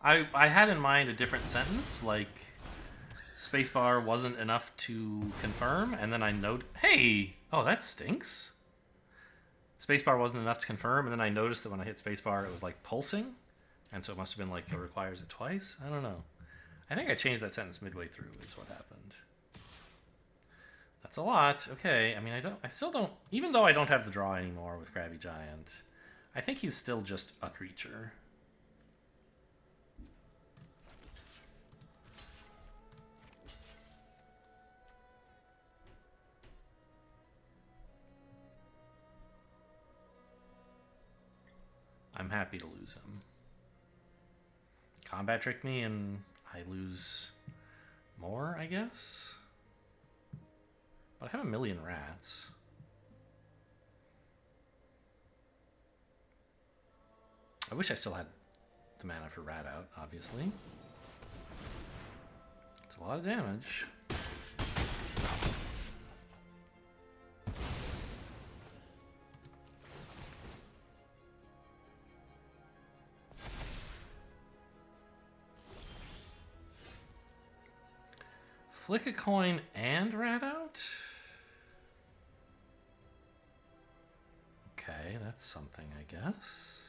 I had in mind a different sentence, like spacebar wasn't enough to confirm, and then I note, hey, oh, that stinks. Spacebar wasn't enough to confirm, and then I noticed that when I hit spacebar, it was like pulsing, and so it must have been like it requires it twice. I don't know. I think I changed that sentence midway through is what happened. That's a lot. Okay, I mean, I still don't, even though I don't have the draw anymore with Crabby Giant, I think he's still just a creature. I'm happy to lose him. Combat trick me and I lose more, I guess? But I have a million rats. I wish I still had the mana for rat out, obviously. It's a lot of damage. Flick a coin and rat out? Okay, that's something, I guess.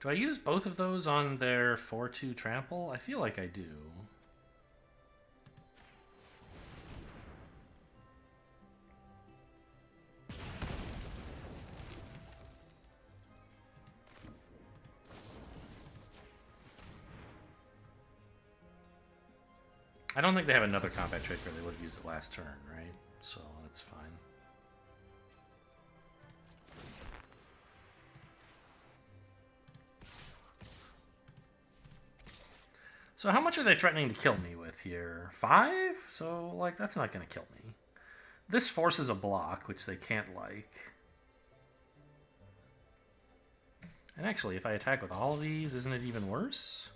Do I use both of those on their 4-2 trample? I feel like I do. I don't think they have another combat trick where they would have used it last turn, right? So that's fine. So how much are they threatening to kill me with here? 5? So, like, that's not going to kill me. This forces a block, which they can't like. And actually, if I attack with all of these, isn't it even worse?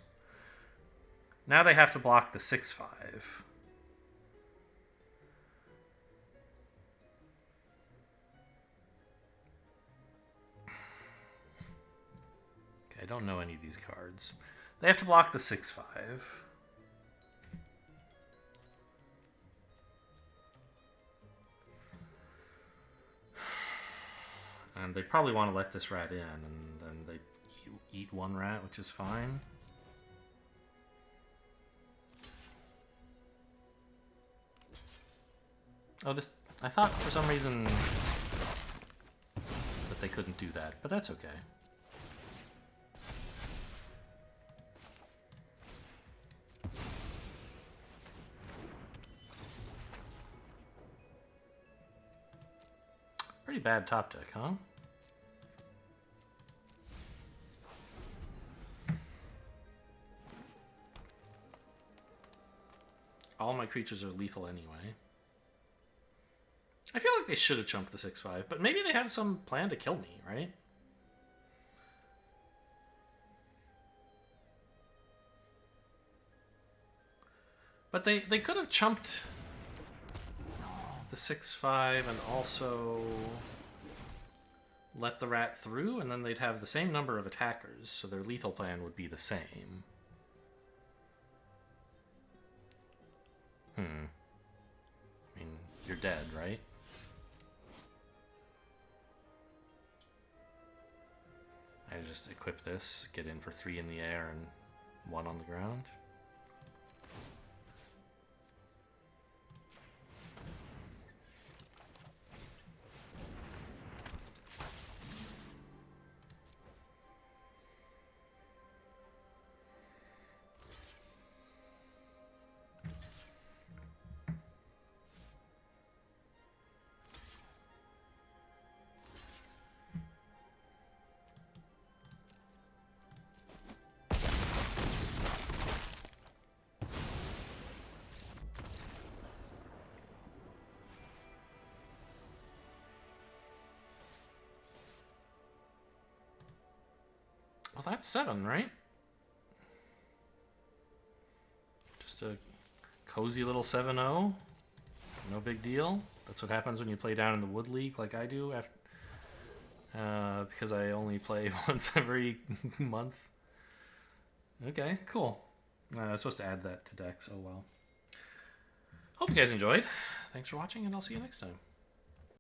Now they have to block the 6-5. Okay, I don't know any of these cards. They have to block the 6-5. And they probably want to let this rat in, and then they eat one rat, which is fine. Oh, this... I thought for some reason that they couldn't do that, but that's okay. Pretty bad top deck, huh? All my creatures are lethal anyway. I feel like they should have chumped the 6-5, but maybe they have some plan to kill me, right? But they could have chumped the 6-5 and also let the rat through, and then they'd have the same number of attackers, so their lethal plan would be the same. I mean, you're dead, right? I just equip this, get in for 3 in the air and 1 on the ground. That's 7, right? Just a cozy little 7-0. No big deal. That's what happens when you play down in the Wood League like I do, because I only play once every month. Okay, cool. I was supposed to add that to decks. Oh well. Hope you guys enjoyed. Thanks for watching, and I'll see you next time.